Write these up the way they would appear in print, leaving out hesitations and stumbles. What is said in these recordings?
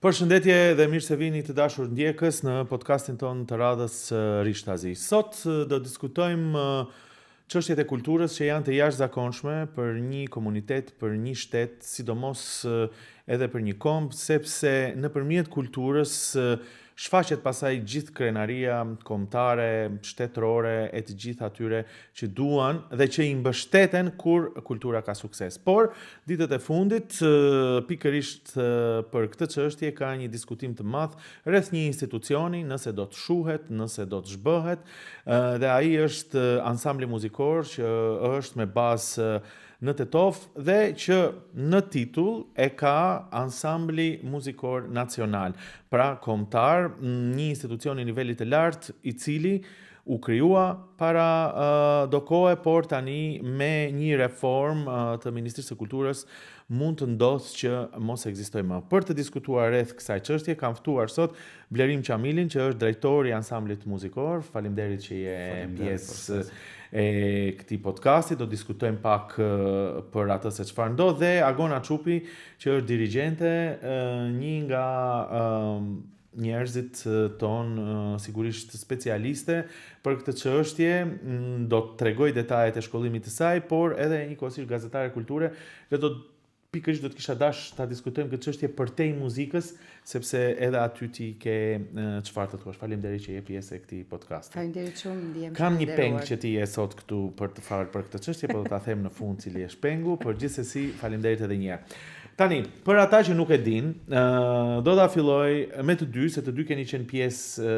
Përshëndetje dhe mirë se vini të dashur ndjekës në podcastin ton të radhës Rishtazi. Sot do diskutojmë çështjet e kulturës që janë të jashtëzakonshme për një komunitet, për një shtet, sidomos edhe për një kombë, sepse nëpërmjet kulturës shfaqet pasaj gjithë krenaria kombëtare, shtetërore e të gjithë atyre që duan dhe që i mbështeten kur kultura ka sukses. Por ditët e fundit pikërisht për këtë çështje ka një diskutim të madh rreth një institucioni, nëse do të shuhet, nëse do të zhbëhet, dhe ai është ansambli muzikor që është me bazë në Tetov dhe që në titull e ka ansambli muzikor nacional, pra kombëtar, një institucion i nivelit të lartë i cili u krijua para do kohë, por tani me një reformë të Ministrisë së Kulturës mund të ndodhë që mos ekzistojë më. Për të diskutuar rreth kësaj çështje kam ftuar sot Blerim Qamilin, që është drejtori i ansamblit muzikor. Faleminderit që je pjesë e këtij podcasti. Do diskutojmë pak për atë se çfarë ndodh, dhe Agona Çupi, që është dirigjente, një nga njerëzit ton sigurisht specialiste për këtë çështje, do të tregoj detajet e shkollimit të saj, por edhe njëkohësisht gazetare kulture, dhe pikërisht do të kisha dash ta diskutojmë këtë çështje përtej muzikës, sepse edhe aty ti ke çfarë të thuash. Faleminderit që je pjesë e këtij podcasti. Faleminderit shumë, ndiem Kam një peng që ti je sot këtu për të folur për këtë çështje, por do ta them në fund cili është pengu, por gjithsesi faleminderit edhe një herë. Tani, për ata që nuk e din, do ta filloj me të dy, se të dy keni qenë pjesë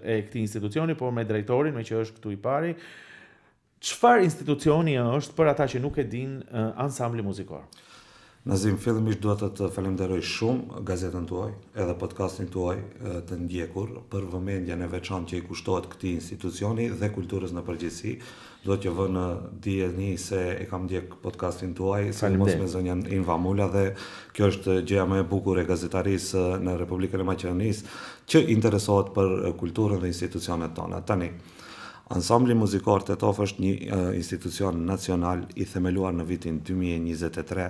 e këtij institucioni, por me drejtorin, me që është këtu i pari. Çfarë institucioni është për ata që nuk e din ansambli muzikor? Nazim, fillimisht duhet të falenderoj shumë gazetën tuaj, edhe podcastin tuaj të ndjekur për vëmendjen e veçantë që i kushtohet këtij institucioni dhe kulturës në përgjithësi. Do t'ju vë në dijeni se e kam ndjek podcastin tuaj, sidomos me zonjën Inva Mula, dhe kjo është gjëja më e bukur e gazetarisë në Republikën e Maqedonisë që interesohet për kulturën dhe institucionet tona. Tani, ansambli muzikor Tetov është një institucion nacional i themeluar në vitin 2023,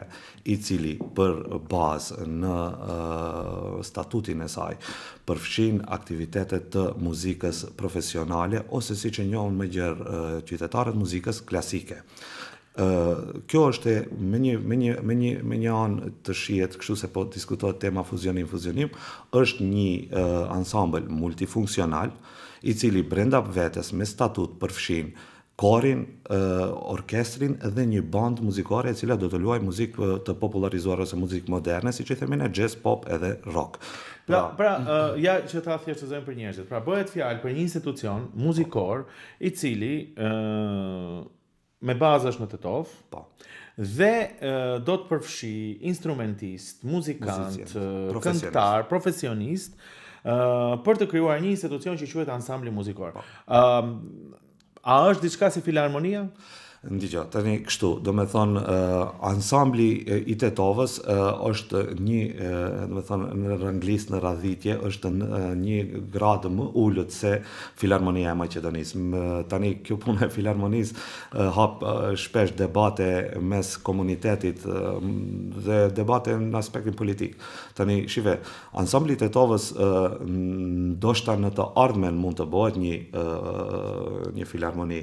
i cili për bazë në statutin e saj përfshin aktivitetet të muzikës profesionale, ose siç e njohin më gjerë qytetarët, muzikës klasike. Kjo është me një anë të shihet, kështu se po diskutohet tema fuzionim, është një ansambël multifunksional, i cili brenda vetes me statut përfshin korin, orkestrin dhe një band muzikore e cila do të luajë muzikë të popularizuar ose muzikë moderne, siç i themin, jazz, pop edhe rock. Ja që ta thjeshtëzojmë për njerëzit. Pra bëhet fjalë për një institucion muzikor i cili me bazë është në Tetov, dhe do të përfshi instrumentist, muzikant, këngëtar, profesionist, për të krijuar një institucion që quhet ansambli muzikor. A është diçka si filharmonia? Ndgjoj, tani kështu, do me thonë, ansambli i Tetovës është një, do me thonë, në ranglistë, në radhitje, është një gradë më ullët se Filharmonia e Maqedonisë. Tani, kjo punë e Filharmonisë hap shpesh debate mes komunitetit dhe debate në aspektin politik. Tani, shive, ansambli i Tetovës ndoshta në të ardhmen mund të bëhet një filharmoni,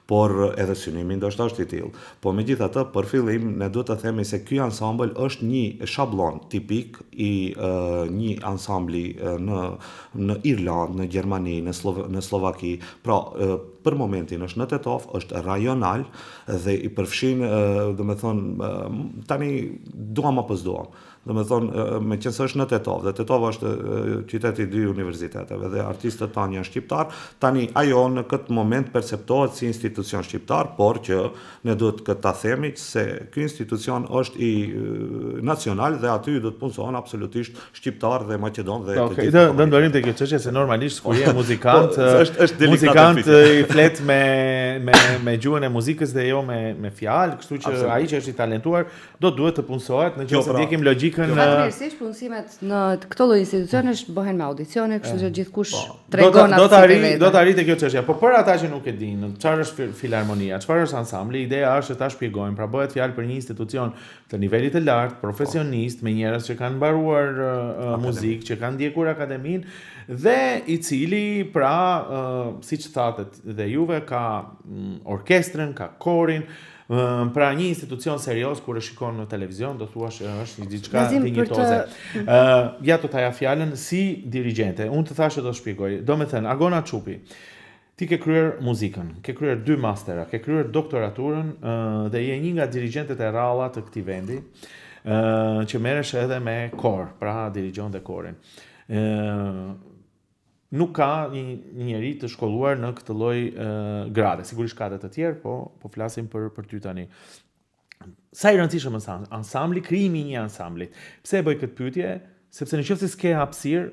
por edhe synimi ndoshta është i tillë. Po megjithatë, për fillim ne duhet të themi se ky ansambël është një shablon tipik i një ansambli në Irlandë, në Gjermani, në Slovaki. Pra, për momentin është në Tetov, është rajonal dhe i përfshin, domethënë, tani duam apo s'duam. Domethënë, meqense është në Tetov, dhe Tetov është qyteti i dy universiteteve dhe artistët tanë janë shqiptar, tani ajo në këtë moment perceptohet si institucion shqiptar, por që ne duhet këtë ta themi se ky institucion është i nacional dhe aty do të punëson absolutisht shqiptar dhe maqedon dhe të gjithë. Do ndorim te kjo çështje se normalisht kur je muzikant, muzikant i flet me gjuhën e muzikës dhe jo me fjalë, kështu që ai që është i talentuar duhet të punësohet, në qoftë se ndjekim logjikën. Fatmirësisht punësimet në këto lloj institucionesh bëhen me audicione, kështu që gjithkush tregon atë. Do të arrijë kjo çështje. Po për ata që nuk e dinë, çfarë është filharmonia, çfarë është ansambli, ideja është ta shpjegojmë. Pra bëhet fjalë për një institucion të nivelit të lartë, profesionist, me njerëz që kanë mbaruar muzikë, që kanë ndjekur akademinë dhe i cili pra siç thatet dhe juve ka orkestrën, ka korin, pra një institucion serioz kur e shikon në televizion do thuash është diçka dinjitoze. Ja të taja fjalën si dirigjente. Unë të thashë do shpjegoj. Do me thënë Agona Çupi. Ti ke kryer muzikën, ke kryer 2 mastera, ke kryer doktoraturën dhe je një nga dirigjentet e ralla të këtij vendi, që merresh edhe me kor, pra dirigjon dhe korin. Nuk ka një njeri të shkolluar në këtë lloj grade. Sigurisht ka edhe të tjerë, po flasim për ty tani. Sa i rëndësishëm është ansambli, krijimi i një ansambli. Pse e bëj këtë pyetje? Sepse nëse s'ke hapësirë,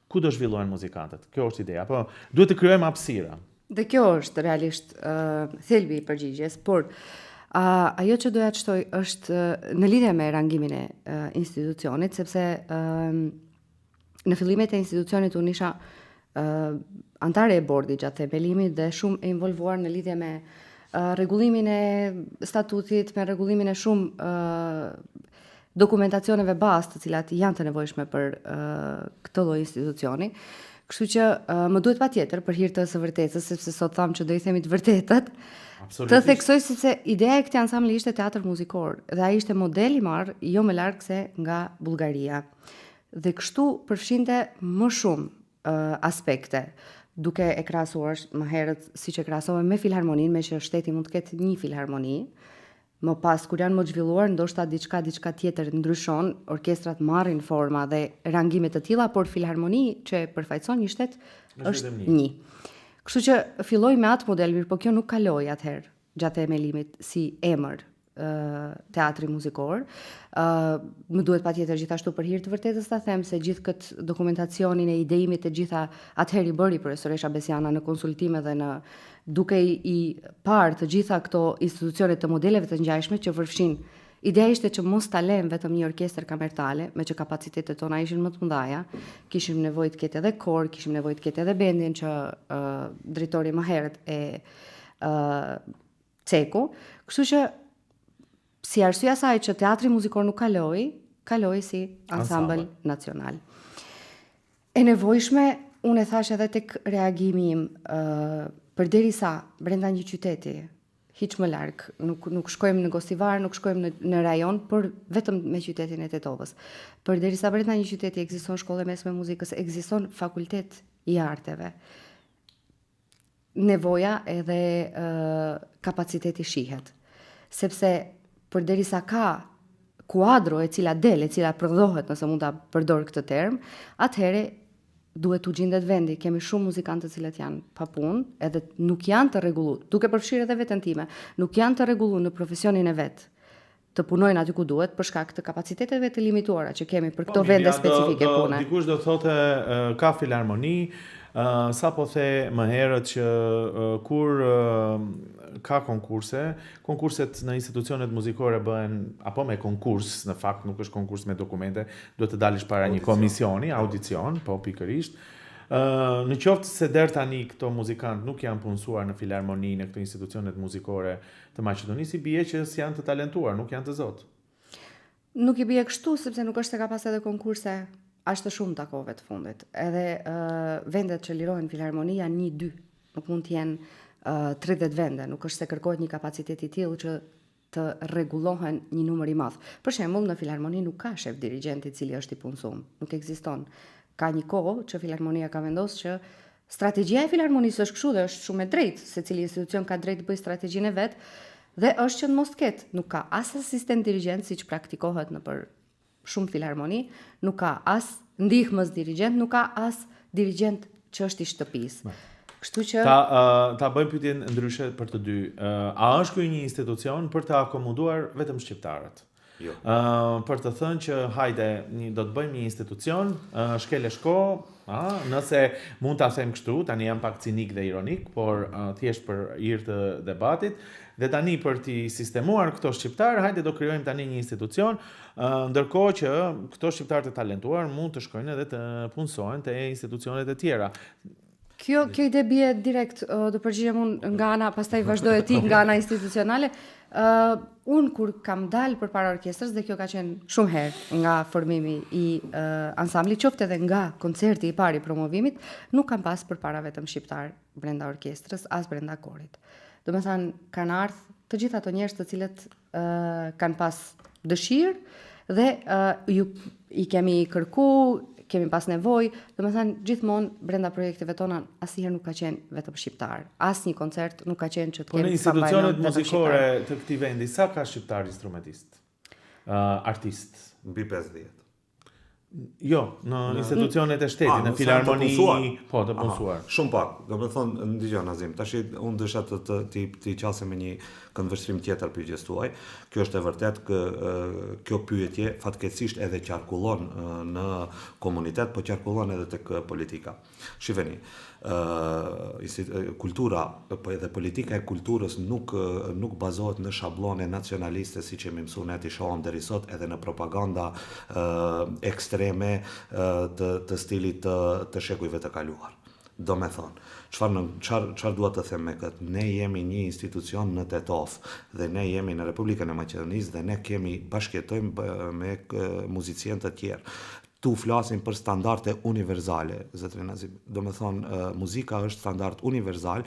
ku do zhvillohen muzikantët? Kjo është ideja. Po duhet të krijojmë hapësira. Dhe kjo është realisht thelbi i përgjigjes, por ajo që doja të shtoj është në lidhje me rangimin e institucionit, sepse në fillimet e institucionit unë isha antare e bordi gjatë themelimit dhe shumë e involvuar në lidhje me rregullimin e statutit, me rregullimin e shumë dokumentacioneve bazë të cilat janë të nevojshme për këtë lloj institucioni. Kështu që më duhet patjetër për hir të së vërtetës, sepse sot tham që do i themi të vërtetët, të theksoj sepse ideja e këtij ansambli ishte teatr muzikor dhe ai ishte model i marr jo më larg se nga Bullgaria. Dhe kështu përfshinte më shumë aspekte, duke e krahasuar më herët siç e krahasove me filharmoninë, me që shteti mund të ketë një filharmoni, më pas kur janë më zhvilluar, ndoshta diçka tjetër ndryshon, orkestrat marrin forma dhe rangime të tilla, por filharmoni që përfaqëson një shtet është një. Kështu që filloi me atë model, mirë, po kjo nuk kaloi atëherë gjatë themelimit si emër teatri muzikor. Më duhet patjetër gjithashtu për hir të vërtetës ta them se gjithë këtë dokumentacionin e idejimit të gjitha atëherë i bëri profesoresha Besiana në konsultime dhe në duke i parë të gjitha këto institucione të modeleve të ngjashme që përfshin. Ideja ishte që mos ta lëm vetëm një orkestër kamertale, me që kapacitetet tona ishin më të mëdha, kishim nevojë të ketë edhe kor, kishim nevojë të ketë edhe bendin që drejtori më herët e Ceku. Kështu që si arsye asaj që teatri muzikor nuk kaloi si ansambël nacional. E nevojshme, unë e thash edhe tek reagimi im, përderisa brenda një qyteti, hiç më larg, nuk shkojmë në Gostivar, nuk shkojmë në rajon, por vetëm me qytetin e Tetovës. Përderisa brenda një qyteti ekziston shkollë mesme muzikës, ekziston fakultet i arteve. Nevoja edhe kapaciteti shihet. Sepse përderisa ka kuadro e cila del, e cila prodhohet, nëse mund ta përdor këtë term, atëherë duhet u gjendet vendi. Kemi shumë muzikantë të cilët janë pa punë, edhe nuk janë të rregulluar, duke përfshirë edhe veten time, nuk janë të rregulluar në profesionin e vet. Të punojnë aty ku duhet për shkak të kapaciteteve të limituara që kemi për këto vende specifike pune. Dikush do thotë ka filharmoni, sa po the më herët që kur ka konkurset në institucionet muzikore bëhen apo me konkurs, në fakt nuk është konkurs me dokumente, duhet të dalësh para një komisioni, audicion, po pikërisht. Në qoftë se deri tani këto muzikantë nuk janë punësuar në filharmoni, në këto institucionet muzikore të Maqedonisë, bie që janë të talentuar, nuk janë të zotë. Nuk i bie kështu sepse nuk është se ka pas edhe konkurse ashtë shumë takove të fundit. Edhe vendet që lirohen filharmoni janë 1-2, nuk mund të jenë 30 vende, nuk është se kërkohet një kapacitet i tillë që të rregullohen një numër i madh. Për shembull, në filharmoni nuk ka shef dirigjent i cili është i punësuar, nuk ekziston. Ka një kohë që filharmonia ka vendosur që strategjia e filharmonisë është kështu dhe është shumë e drejtë, secili institucion ka drejtë të bëjë strategjinë e vet dhe është që të mos ketë, nuk ka as asistent dirigjent siç praktikohet nëpër shumë filharmoni, nuk ka as ndihmës dirigjent, nuk ka as dirigjent që është i shtëpisë. Kështu që ta bëjmë pyetjen ndryshe për të dy. A është ky një institucion për të akomoduar vetëm shqiptarët? Jo. Për të thënë që hajde, do të bëjmë një institucion, shkele shko, Nëse mund ta them kështu, tani jam pak cinik dhe ironik, por thjesht për hir të debatit, dhe tani për t'i sistemuar këto shqiptar, hajde do krijojmë tani një institucion, ndërkohë që këto shqiptar të talentuar mund të shkojnë edhe të punësohen te institucionet e tjera. Kjo ide bie direkt, do përgjigjem unë nga ana, pastaj vazhdoj ti nga ana institucionale. Unë kur kam dalë përpara orkestrës, dhe kjo ka qenë shumë herë nga formimi i ansamblit, qoftë edhe nga koncerti i parë i promovimit, nuk kam pas përpara vetëm shqiptar brenda orkestrës, as brenda korit. Do me thënë, kanë ardhur të gjithë ato njerëz të cilët kanë pas dëshirë dhe i kemi kërku, kemi pas nevojë, do me thënë, gjithmonë brenda projekteve tona asnjëherë nuk ka qenë vetëm shqiptar. Asnjë koncert nuk ka qenë që të kemi në institucionet muzikore të këtij vendi, sa ka shqiptar instrumentist? Artist? Mbi 50. Jo, në institucionet e shtetit, në filharmoni, po, të punësuar. Shumë pak. Do të thonë, ndigjo Nazim, tash unë dësha të qasem me një këndvështrim tjetër pyetjes tuaj. Kjo është e vërtet kjo pyetje fatkeqësisht edhe qarkullon në komunitet, po qarkullon edhe tek politika. Shifeni, kultura edhe politika e kulturës nuk bazohet në shabllone nacionaliste siç jemi mësuar ne ti shohim deri sot edhe në propaganda ekstreme të stilit të shekujve të kaluar. Do me thonë, çfarë dua të them me këtë? Ne jemi një institucion në Tetov dhe ne jemi në Republikën e Maqedonisë dhe ne bashkëjetojmë me muzicientë të tjerë. Tu flasim për standarde universale, zotrin Nazim. Do me thonë, muzika është standard universal,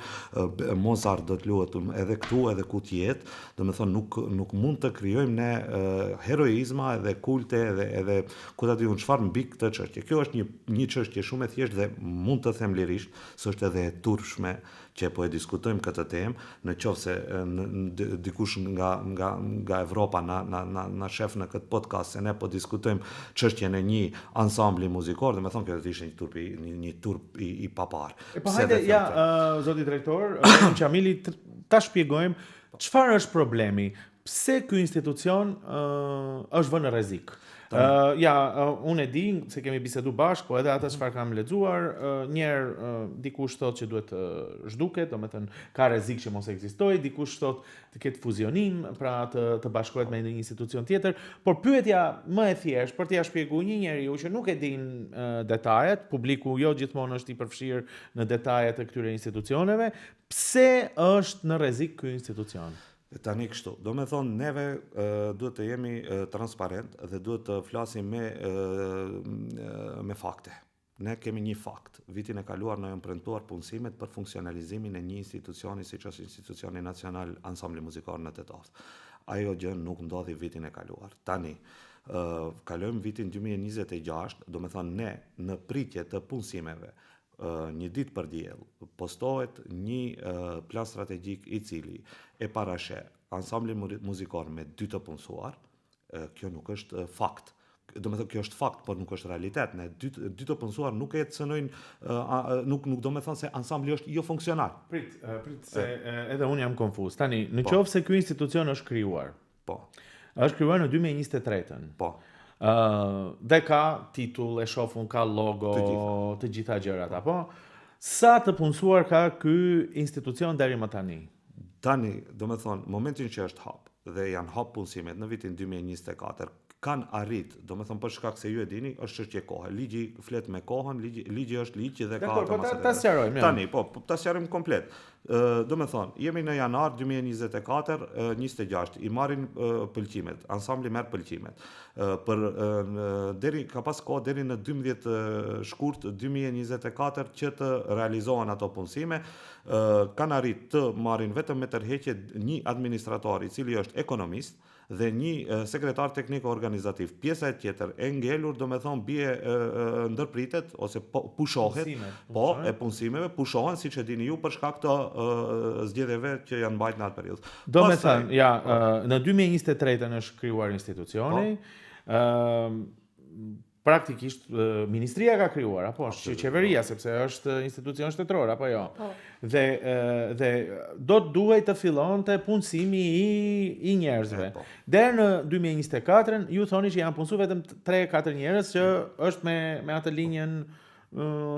Mozart do të luhet edhe këtu, edhe ku tjetë, do me thonë, nuk mund të krijojmë ne heroizma edhe kulte edhe ku ta diun çfarë mbi këtë çështje. Kjo është një çështje shumë e thjeshtë dhe mund të them lirisht, s'është edhe e turpshme që po e diskutojmë këtë temë, në qoftë se dikush nga Evropa na shef në këtë podcast se ne po diskutojmë çështjen e një ansambli muzikor, dhe me thonë kjo të ishte një turp i papar. Po hajde, zoti drejtor, Qamili, ta shpjegojmë çfarë është problemi, pse ky institucion është vënë në rrezik. Unë e di se kemi bisedu bashkë, po edhe ata çfarë kam lexuar, njerë dikush thotë që duhet të zhduket, domethënë ka rrezik që mos ekzistojë, dikush thotë të ketë fuzionim, pra të bashkohet me një institucion tjetër, por pyetja më e thjeshtë për t'ia shpjeguar një njeriu që nuk e din detajet, publiku jo gjithmonë është i përfshirë në detajet e këtyre institucioneve, pse është në rrezik ky institucion? Tani kështu, do me thonë, neve duhet të jemi transparent dhe duhet të flasim me fakte. Ne kemi një fakt. Vitin e kaluar në janë premtuar punësimet për funksionalizimin e një institucioni siç është Institucioni Nacional Ansambli Muzikor në Tetov. Ajo gjë nuk ndodhi vitin e kaluar. Tani, kalojmë vitin 2026, do me thonë ne në pritje të punësimeve, një ditë për diell postohet një plan strategjik i cili e parashe ansamblin muzikor me 2 të punësuar. Kjo nuk është fakt. Do me thënë kjo është fakt, por nuk është realitet. Ne 2 të punësuar nuk e cënojnë, nuk do me thënë se ansambli është jo funksional. Prit se edhe unë jam konfuz. Tani, në qoftë se ky institucion është krijuar. Po. Është krijuar në 2023-ën. Po. Dhe ka titull, e shofun, ka logo, të gjitha gjërat, apo? Sa të punësuar ka ky institucion deri më tani? Tani, do me thonë, momentin që është hap dhe janë hap punësimet në vitin 2024, kanë arrit, do me thonë për shkak se ju e dini, është çështje kohe. Ligji flet me kohën, ligji është ligj dhe ka ato masat. Ta sqarojmë. Tani, ta sqarojmë komplet. Do me thonë, jemi në janar 2024, 26, i marrin pëlqimet, ansambli merr pëlqimet. Ka pas kohë deri në 12 shkurt 2024 që të realizohen ato punësime, kanë arrit të marrin vetëm me tërheqje një administrator i cili është ekonomist dhe një sekretar teknik organizativ. Pjesa e tjetër e ngelur, do me thonë, bie ndërpritet ose pushohet, e punësimeve pushohen, siç e dini ju, për shkak të zgjedhjeve që janë mbajtur në atë periudhë. Do me thënë, në 2023 është krijuar institucioni, praktikisht ministria ka krijuar, apo qeveria, sepse është institucion shtetëror, apo jo. Dhe do të duhej të fillonte punësimi i njerëzve. Deri në 2024 ju thoni që janë punësuar vetëm 3-4 njerëz që është me atë linjën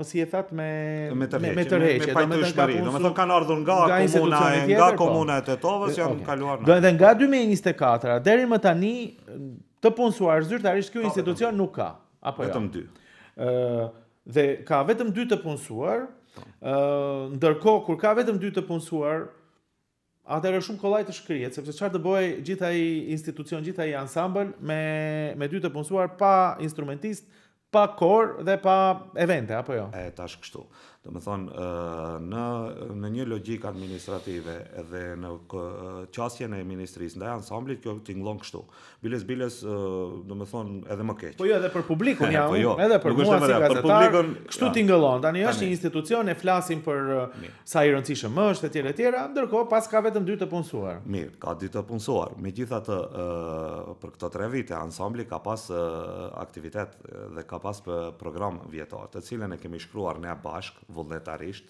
si e that me tërheqje, me pajtueshmëri. Domethënë kanë ardhur nga komuna e Tetovës, janë kaluar. Do edhe nga 2024 deri më tani të punësuar zyrtarisht ky institucion nuk ka, apo jo? Vetëm 2. Dhe ka vetëm 2 të punësuar, ndërkohë kur ka vetëm 2 të punësuar, atëherë shumë kollaj të shkrihet, sepse çfarë të bëj gjithë ai institucion, gjithë ai ansambël me 2 të punësuar pa instrumentist, pa kor dhe pa evente, apo jo? Tash kështu. Domethënë në një logjik administrative edhe në qasjen e ministrisë ndaj ansamblit, kjo tingëllon kështu. Biles domethënë edhe më keq. Po jo, edhe për publikun jam, jo, edhe për mua si gazetar, kështu ja, tingëllon. Tani është një institucion, e flasim për sa i rëndësishëm është etj, ndërkohë pas ka vetëm 2 të punësuar. Mirë, ka 2 të punësuar. Megjithatë, për këto 3 vite ansambli ka pas aktivitet dhe ka pas program vjetor, të cilën e kemi shkruar ne bashk vullnetarisht,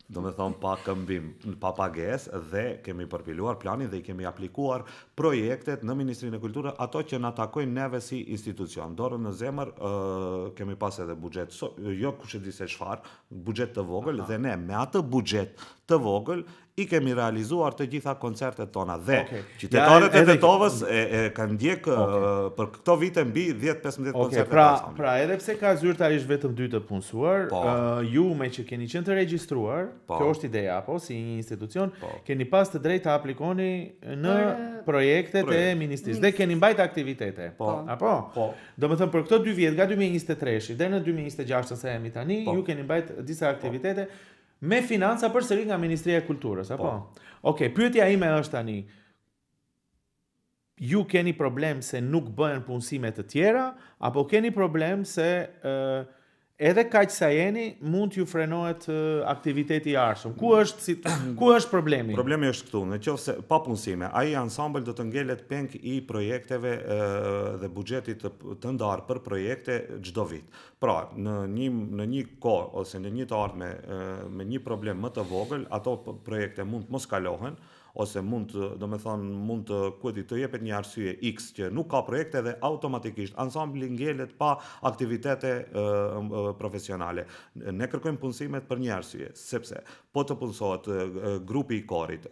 domethënë pa këmbim, pa pagesë, dhe kemi përpiluar planin dhe i kemi aplikuar projektet në Ministrinë e Kulturës, ato që na takojnë neve si institucion. Dorën në zemër kemi pas edhe buxhet, jo kush e di se çfarë, buxhet të vogël, dhe ne me atë buxhet të vogël i kemi realizuar të gjitha koncertet tona dhe qytetarët e Tetovës e kanë ndjek për këto vite mbi 10-15 koncerte të ansamblit. Pra edhe pse ka zyrtarisht vetëm 2 të punësuar, ju me që keni qenë të regjistruar, kjo është ideja, apo si një institucion, keni pas të drejtë të aplikoni në projektet e ministrisë dhe keni mbajt aktivitete. Apo? Domethënë për këto 2 vjet, nga 2023 deri në 2026 sa jemi tani, ju keni mbajt disa aktivitete me financa përsëri nga Ministria e Kulturës, apo? Okej, pyetja ime është tani, ju keni problem se nuk bëhen punësime të tjera, apo keni problem se edhe kaq sa jeni mund t'ju frenohet aktiviteti i arshëm? Ku është problemi? Problemi është këtu, nëse pa punësime, ai ansambël do të ngelet peng i projekteve dhe buxhetit të ndarë për projekte çdo vit. Pra, në një kohë ose në një të ardhme me një problem më të vogël, ato projekte mund të mos kalohen, ose mund të jepet një arsye X që nuk ka projekte dhe automatikisht ansambli ngelet pa aktivitete profesionale. Ne kërkojmë punësimet për një arsye, sepse po të punësohet grupi i korit,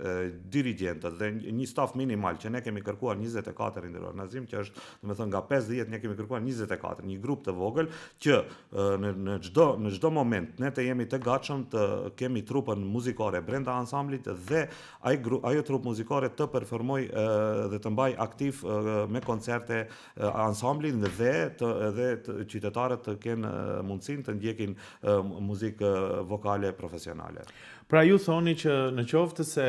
dirigjentët dhe një staf minimal që ne kemi kërkuar 24 ndëror Nazim, që është nga 50 ne kemi kërkuar 24, një grup të vogël që në çdo moment ne të jemi të gatshëm të kemi trupën muzikore brenda ansamblit dhe ajo trup muzikore të performoj dhe të mbaj aktiv me koncerte ansamblin dhe qytetarët të kenë mundësin të ndjekin muzikë vokale profesionale. Pra ju thoni që në qoftë se,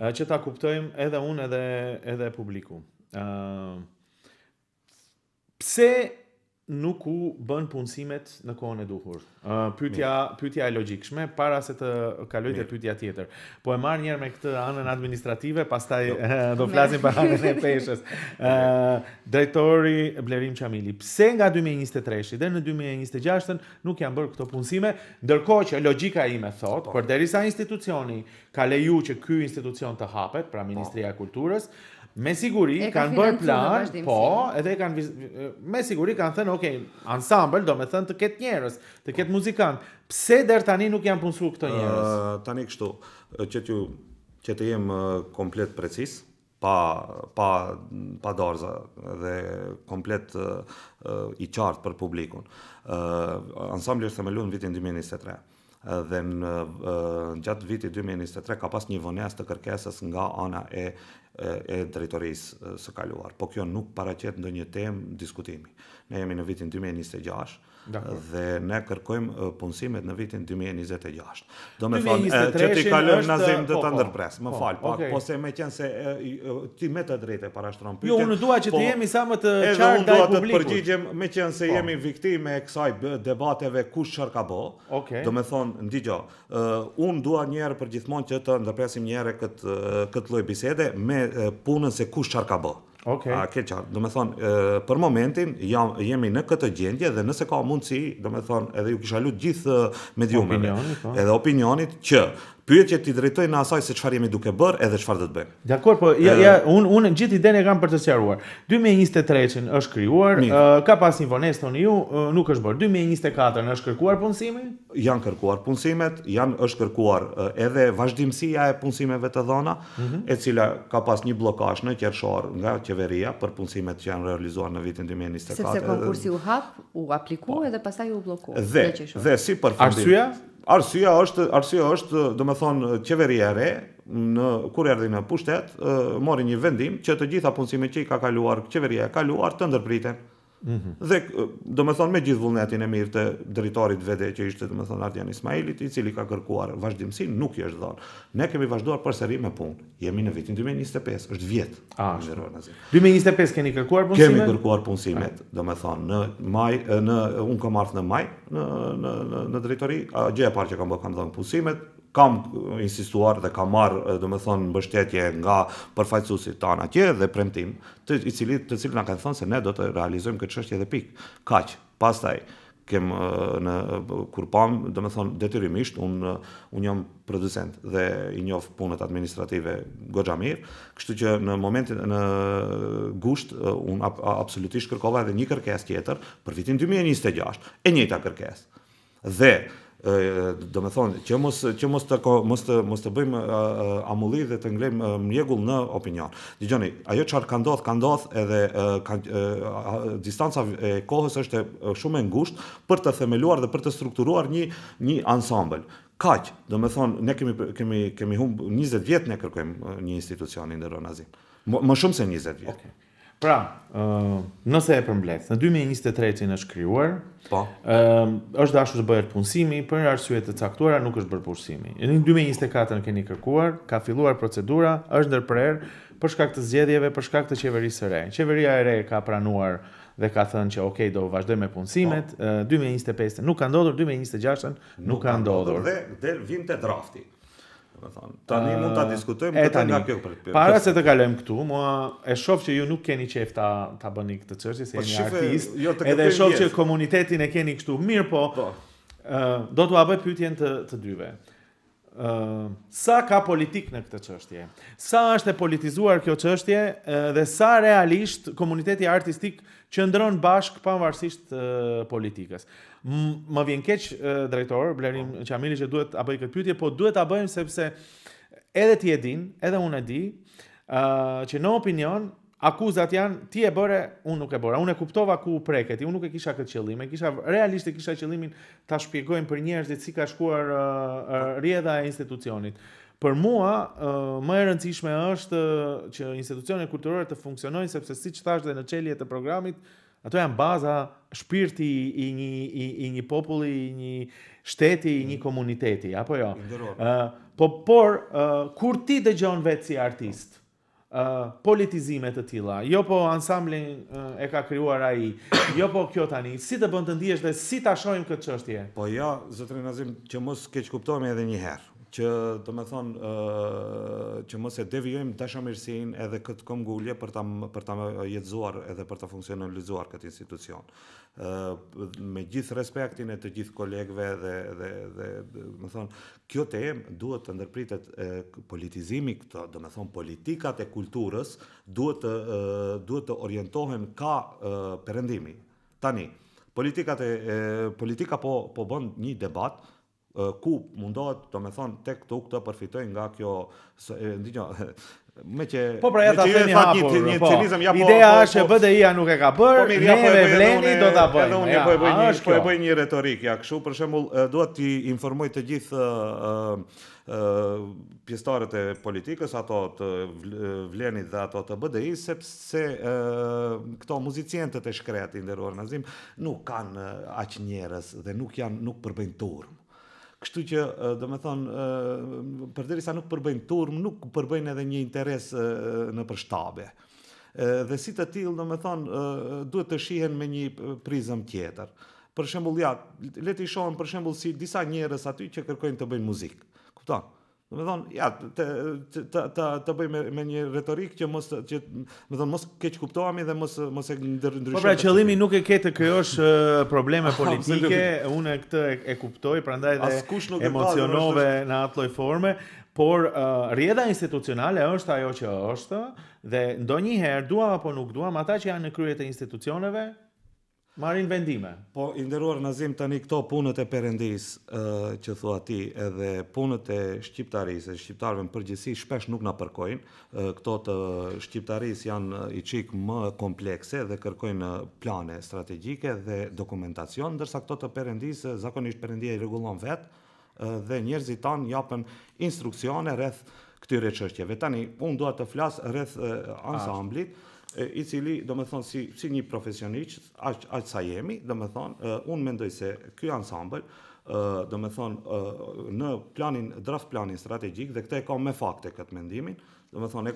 që ta kuptojmë edhe unë edhe publiku. Pse nuk u bën punësimet në kohën e duhur? Pyetja e logjikshme para se të kaloj te pyetja tjetër. Po e marr një herë me këtë anën administrative, pastaj do flasim për anën e peshës. Drejtori Blerim Çamili, pse nga 2023 deri në 2026 nuk janë bërë këto punësime, ndërkohë që logjika ime thot, përderisa institucioni ka leju që ky institucion të hapet, pra Ministria e Kulturës, me siguri kanë bërë plan, edhe me siguri kanë thënë, ansambël do me thënë të ketë njerëz, të ketë muzikant. Pse deri tani nuk janë punësuar këto njerëz? Tani kështu, që të jem komplet precis, pa dorza dhe komplet i qartë për publikun. Ansambli është themeluar në vitin 2023. Dhe në gjatë vitit 2023 ka pas një vonesë të kërkesës nga ana e drejtorisë së kaluar. Po kjo nuk paraqet ndonjë temë diskutimi. Ne jemi në vitin 2026 dhe ne kërkojmë punësimet në vitin 2026. Do me thonë, që ti kalojmë Nazim dhe të ndërpres, më falë pak, po se me qenë se ti me të drejtë parashtron pyetjen. Jo, unë dua që të jemi sa më të qartë ndaj publikut. Edhe unë dua të përgjigjem, me qenë se jemi viktime e kësaj debateve kush çfarë ka bë. Do me thonë, ndigjo, unë dua një herë përgjithmonë që të ndërpresim një herë këtë lloj bisede me punën se kush çfarë ka bë. Do me thonë, për momentin jemi në këtë gjendje dhe nëse ka mundësi, do me thonë, edhe ju kisha lutë gjithë mediumeve, edhe opinionit që pyetjet i drejtojnë asaj se çfarë jemi duke bërë edhe çfarë do të bëjmë. Dakor, po unë gjithë idenë e kam për të sqaruar. 2023-ën është krijuar, ka pas një vonesë thoni ju, nuk është bërë. 2024-ën është kërkuar punësimi? Janë kërkuar punësimet, është kërkuar edhe vazhdimësia e punësimeve të dhëna, e cila ka pas një blokazh në qershor nga qeveria për punësimet që janë realizuar në vitin 2024. Sepse konkursi u hap, u apliku edhe pastaj u blloku. Dhe si përfundim. Arsyeja është, domethënë, qeveria e re kur erdhi në pushtet, mori një vendim që të gjitha punësimet që i ka kaluar qeveria e kaluar të ndërpriten. Dhe domethënë me gjithë vullnetin e mirë të drejtorit vete që ishte domethënë Ardian Ismailit, i cili ka kërkuar vazhdimsi, nuk i është dhënë. Ne kemi vazhduar përsëri me punë. Jemi në vitin 2025, është vjet. 2025 keni kërkuar punësimet? Kemi kërkuar punësimet, domethënë në maj, unë kam ardhur në maj në drejtori, gjë e parë që kam dhënë punësimet. Kam insistuar dhe kam marrë domethënë mbështetje nga përfaqësuesit tanë atje dhe premtim, të cilët na kanë thënë se ne do të realizojmë këtë çështje dhe pikë. Kaq. Pastaj kur pam, domethënë detyrimisht unë jam producent dhe i njoh punët administrative goxha mirë, kështu që në momentin në gusht unë absolutisht kërkova edhe një kërkesë tjetër për vitin 2026, e njëjta kërkesë. Dhe do me thonë që mos të bëjmë amulli dhe të nglejmë mjegull në opinion. Dgjoni, ajo çfarë ka ndodh edhe distanca e kohës është shumë e ngushtë për të themeluar dhe për të strukturuar një ansambël. Kaq, do me thonë, ne kemi humb 20 vjet ne kërkojmë një institucion i nderuar Nazim. Më shumë se 20 vjet. Okay. Pra, nëse e përmbledh, në 2023 është krijuar, është dashur të bëhet punësimi, për arsye të caktuara nuk është bërë punësimi. Në 2024 keni kërkuar, ka filluar procedura, është ndërprer për shkak të zgjedhjeve, për shkak të qeverisë së re. Qeveria e re ka pranuar dhe ka thënë që okay, do vazhdojmë me punësimet. 2025 nuk ka ndodhur, 2026 nuk ka ndodhur. Dhe vinte drafti. Tani mund ta diskutojmë këtë nga kjo. Para se të kalojmë këtu, mua e shoh që ju nuk keni qejf ta bëni këtë çështje, se jeni artist, edhe e shoh që komunitetin e keni kështu mirë, po do t'ua bëj pyetjen të dyve. Sa ka politik në këtë çështje? Sa është e politizuar kjo çështje dhe sa realisht komuniteti artistik qëndron bashk pavarësisht politikës? Më vjen keq drejtor Blerim Qamili që duhet ta bëj këtë pyetje, po duhet ta bëjmë sepse edhe ti e din, edhe unë e di, që në opinion akuzat janë ti e bëre, unë nuk e bëra. Unë e kuptova ku preket, unë nuk e kisha këtë qëllim. Realisht e kisha qëllimin ta shpjegojmë për njerëzit si ka shkuar rrjedha e institucionit. Për mua, më e rëndësishme është që institucionet kulturore të funksionojnë, sepse siç thash dhe në çelje të programit, ato janë baza, shpirti i një populli, i një shteti, i një komuniteti, apo jo? Por kur ti dëgjon vetë si artist, politizime të tilla, jo po ansamblin e ka krijuar ai, jo po kjo tani, si të bën të ndihesh dhe si ta shohim këtë çështje? Po ja, zotrin Nazim, që mos keq kuptohemi edhe një herë, që do me thonë që mos e devijojmë dashamirësinë edhe këtë këmbgulje për ta jetëzuar edhe për ta funksionalizuar këtë institucion. Me gjithë respektin e të gjithë kolegëve dhe me thonë, kjo temë duhet të ndërpritet politizimi, do me thonë politikat e kulturës duhet të orientohen ka perëndimi. Tani, politika po bën një debat ku mundohet, do me thonë, tek këto përfitoj nga kjo, me që... Po pra ja ta themi hapur, ideja është që BDI-a nuk e ka bërë, neve vleni do ta bëjmë. Po e bëj një retorik, ja kështu, për shembull, duhet t'i informoj të gjithë pjesëtarët e politikës, ato të vlenit dhe ato të BDI, sepse këto muzicientët e shkretë, i nderuar Nazim, nuk kanë aq njerëz dhe nuk përbëjnë turm. Kështu që, do me thonë, përderisa nuk përbëjnë turm, nuk përbëjnë edhe një interes në përshtabe. Dhe si të tillë, do me thonë, duhet të shihen me një prizëm tjetër. Për shembull, ja, le të shohim për shembull si disa njerëz aty që kërkojnë të bëjnë muzikë. Kupton? Do me thonë, ja, të bëj me një retorik që mos keq kuptohemi dhe mos e ndryshojmë. Po pra, qëllimi nuk e ke të krijosh probleme politike, unë këtë e kuptoj, prandaj dhe emocionove në atë lloj forme, por rrjedha institucionale është ajo që është dhe ndonjëherë duam apo nuk duam, ata që janë në krye të institucioneve marrin vendime. Po, i nderuar Nazim, tani këto punët e perëndis që thua ti edhe punët e shqiptarisë, shqiptarëve në përgjithësi shpesh nuk na përkojnë. Këto të shqiptarisë janë i çik më komplekse dhe kërkojnë plane strategjike dhe dokumentacion, ndërsa këto të perëndisë zakonisht Perëndia i rregullon vetë dhe njerëzit tanë japën instruksione rreth këtyre çështjeve. Tani, unë dua të flas rreth ansamblit, i cili, do me thonë, si një profesionist, aq sa jemi, do me thonë, unë mendoj se ky ansambël, do me thonë, në draft planin strategjik, dhe këte e ka me fakte këtë mendimin, do me thonë,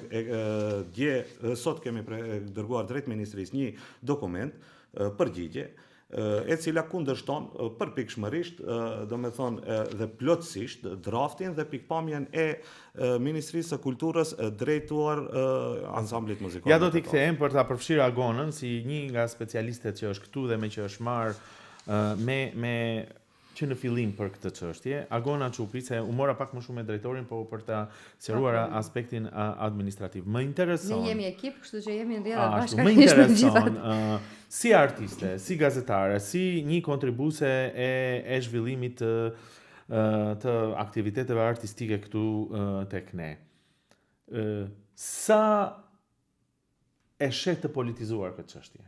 sot kemi dërguar drejt ministrisë një dokument, përgjigje, e cila kundërshton përpikshmërisht, do me thonë, dhe plotësisht draftin dhe pikpamjen e Ministrisë së Kulturës drejtuar ansamblit muzikal. Ja do t'i kthehem për ta përfshirë Agonën si një nga specialistët që është këtu dhe me që është marrë me që në fillim për këtë çështje, Agona Çupri, se u mora pak më shumë me drejtorin, po për ta sqaruar aspektin administrativ. Më intereson. Ne jemi ekip, kështu që jemi ndjerë bashkërisht me intereson si artiste, si gazetare, si një kontribuese e zhvillimit të aktiviteteve artistike këtu tek ne. Sa e shet të politizuar këtë çështje?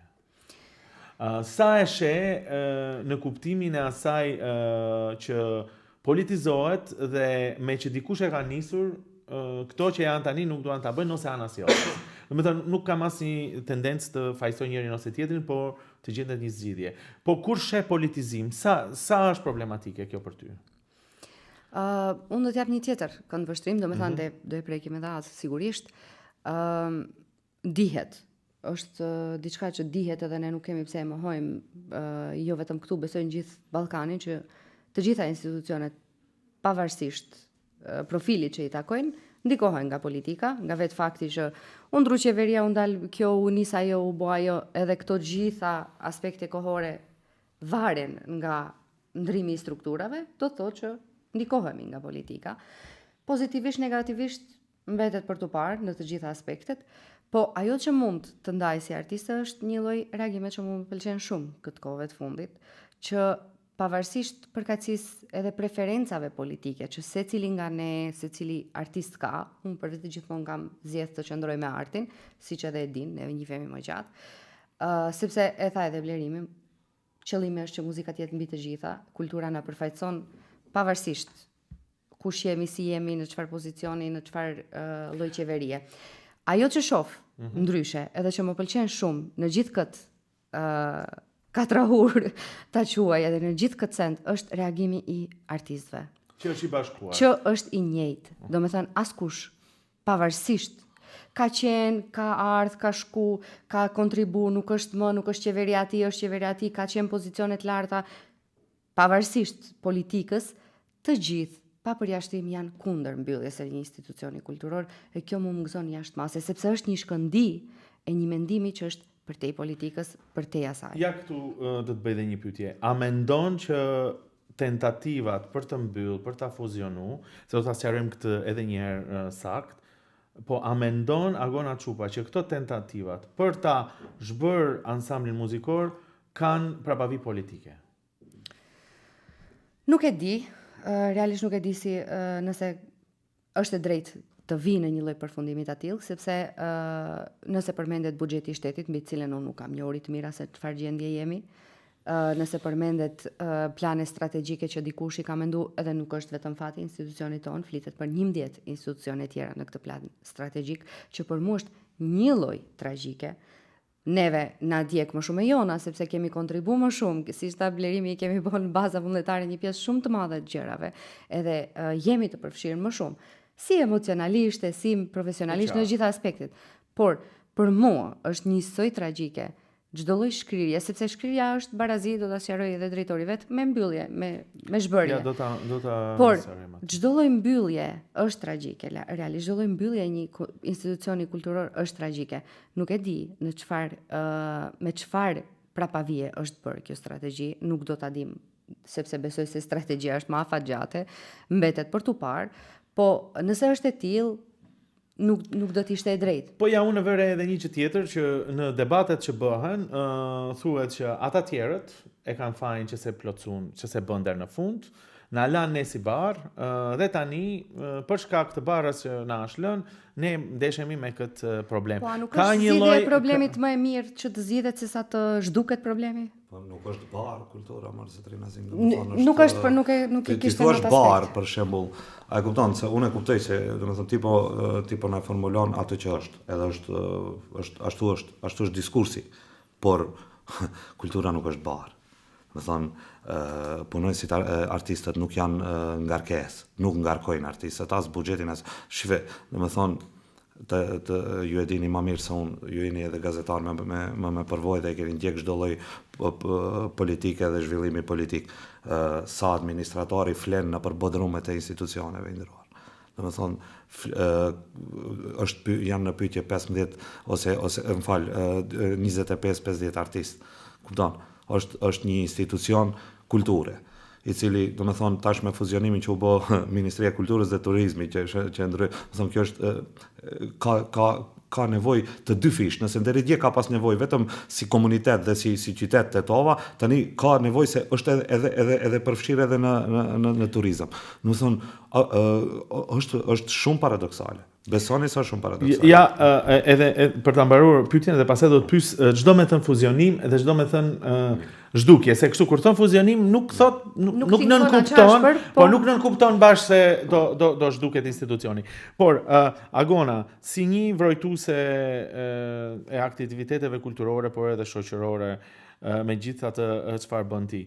Sa e sheh në kuptimin e asaj që politizohet dhe me që dikush e ka nisur, këto që janë tani nuk duan ta bëjnë ose anas jo. Do të thonë nuk kam asnjë tendencë të fajsoj njërin ose tjetrin, por të gjendet një zgjidhje. Po kur sheh politizim, sa është problematike kjo për ty? Unë do t'jap një tjetër këndvështrim, do me thënë do e prekim edhe atë sigurisht. Dihet. Është diçka që dihet edhe ne nuk kemi pse e mohojmë, jo vetëm këtu, besoj në gjithë Ballkanin, që të gjitha institucionet, pavarësisht profilit që i takojnë, ndikohen nga politika, nga vetë fakti që u ndru qeveria, u ndal kjo, u nis ajo, u bë ajo, edhe këto gjitha aspekte kohore varen nga ndrimi i strukturave, do të thotë që ndikohemi nga politika. Pozitivisht, negativisht, mbetet për të parë në të gjitha aspektet. Po ajo që mund të ndaj si artiste është një lloj reagime që më pëlqen shumë këtë kohëve të fundit, që pavarësisht përkatësisë edhe preferencave politike që secili nga ne, secili artist ka, unë për vetë gjithmonë kam zgjedhur të qëndroj me artin, siç edhe e din, ne njihemi më gjatë, sepse e tha edhe Blerimi, qëllimi është që muzika të jetë mbi të gjitha, kultura na përfaqëson pavarësisht kush jemi, si jemi, në çfarë pozicioni, në çfarë lloj qeverie. Ajo që shoh ndryshe, edhe që më pëlqen shumë në gjithë këtë katrahur ta quaj, edhe në gjithë këtë send, është reagimi i artistëve. Që është i bashkuar. Që është i njëjtë. Do me thënë, askush, pavarësisht, ka qenë, ka ardhë, ka shku, ka kontribu, nuk është qeveria ti, është qeveria ti, ka qenë pozicionet larta, pavarësisht politikës, të gjithë, pa përjashtim janë kundër mbylljes së një institucioni kulturor, e kjo më gëzon jashtëmase, sepse është një shkëndi e një mendimi që është përtej politikës, përtej asaj. Ja këtu do të bëj dhe një pyetje. A mendon që tentativat për të mbyllë, për ta fuzionu, se do ta sqarojmë këtë edhe një herë sakt, po a mendon Agona Çupa që këto tentativat për ta zhbër ansamblin muzikor kanë prapavi politike? Nuk e di. Realisht nuk e di si nëse është e drejtë të vinë në një lloj përfundimi të tillë, sepse nëse përmendet buxheti i shtetit, mbi cilën unë nuk kam njohuri të mira se çfarë gjendje jemi, nëse përmendet plane strategjike që dikush i ka menduar, edhe nuk është vetëm fati i institucionit tonë, flitet për 11 institucione tjera në këtë plan strategjik, që për mua është një lloj tragjike. Neve na djek më shumë e jona, sepse kemi kontribu më shumë, si shta Blerimi kemi bërë në baza vullnetare një pjesë shumë të madhe të gjërave, edhe jemi të përfshirë më shumë, si emocionalisht e si profesionalisht në gjitha aspektet. Por, për mua është një soi tragjike çdo lloj shkrirje, sepse shkrirja është barazi, do ta sqaroj edhe drejtori vet, me mbyllje, me zhbërje. Ja, do ta Por çdo lloj mbyllje është tragjike, realisht çdo lloj mbyllje e një institucioni kulturor është tragjike. Nuk e di me çfarë prapavije është bërë kjo strategji, nuk do ta dim, sepse besoj se strategjia është më afatgjate, mbetet për tu parë, po nëse është e tillë, nuk do t'ishte e drejtë. Po ja, unë vëre edhe një që tjetër që në debatet që bëhen, thuhet që ata tjerët e kanë fajin që se plotsun, që se bën deri në fund, na lan ne si bar, dhe tani për shkak të barrës që na është lënë, ne ndeshemi me këtë problem. Po, nuk është zgjidhja e problemit më e mirë që të zgjidhet se sa të zhduket problemi? Po nuk është bar kultura marzetrinazim, nuk është, nuk e kishte në aspekt. Bar për shembull, a e kupton se unë e kuptoj se domethënë tipo na formulon atë që është, edhe ashtu është diskursi, por kultura nuk është bar. Do thonë punojësit artistët nuk janë ngarkesë, nuk ngarkojnë artistët as buxhetin as shive, domethënë ju e dini më mirë se unë, ju jeni edhe gazetar me përvojë dhe e keni ndjek çdo lloj politike dhe zhvillimi politik. Sa administratori flen nëpër bodrumet e institucioneve ndërkohë. Domethënë janë në pyetje 15 ose më fal 25-50 artistë. Kupton? Është një institucion kulture, i cili, domethënë, tash me fuzionimin që u bë Ministria e Kulturës dhe Turizmit, që ndroi, domethënë kjo është ka nevojë të dy fish, nëse deri dje ka pas nevojë vetëm si komunitet dhe si qytet Tetova, tani ka nevojë se është edhe përfshirë edhe në turizëm. Domethënë është shumë paradoksale. Besoni se është shumë paradoksale. Ja, edhe për ta mbaruar pyetjen dhe pastaj do të pyes çdo me thën fuzionim dhe çdo me thën zhdukje, se kështu kur thon fuzionim nuk thot nuk nënkupton, por nuk nënkupton bash se do zhduket institucioni. Por Agona, si një vrojtuese e aktiviteteve kulturore por edhe shoqërore, megjithatë çfarë bën ti?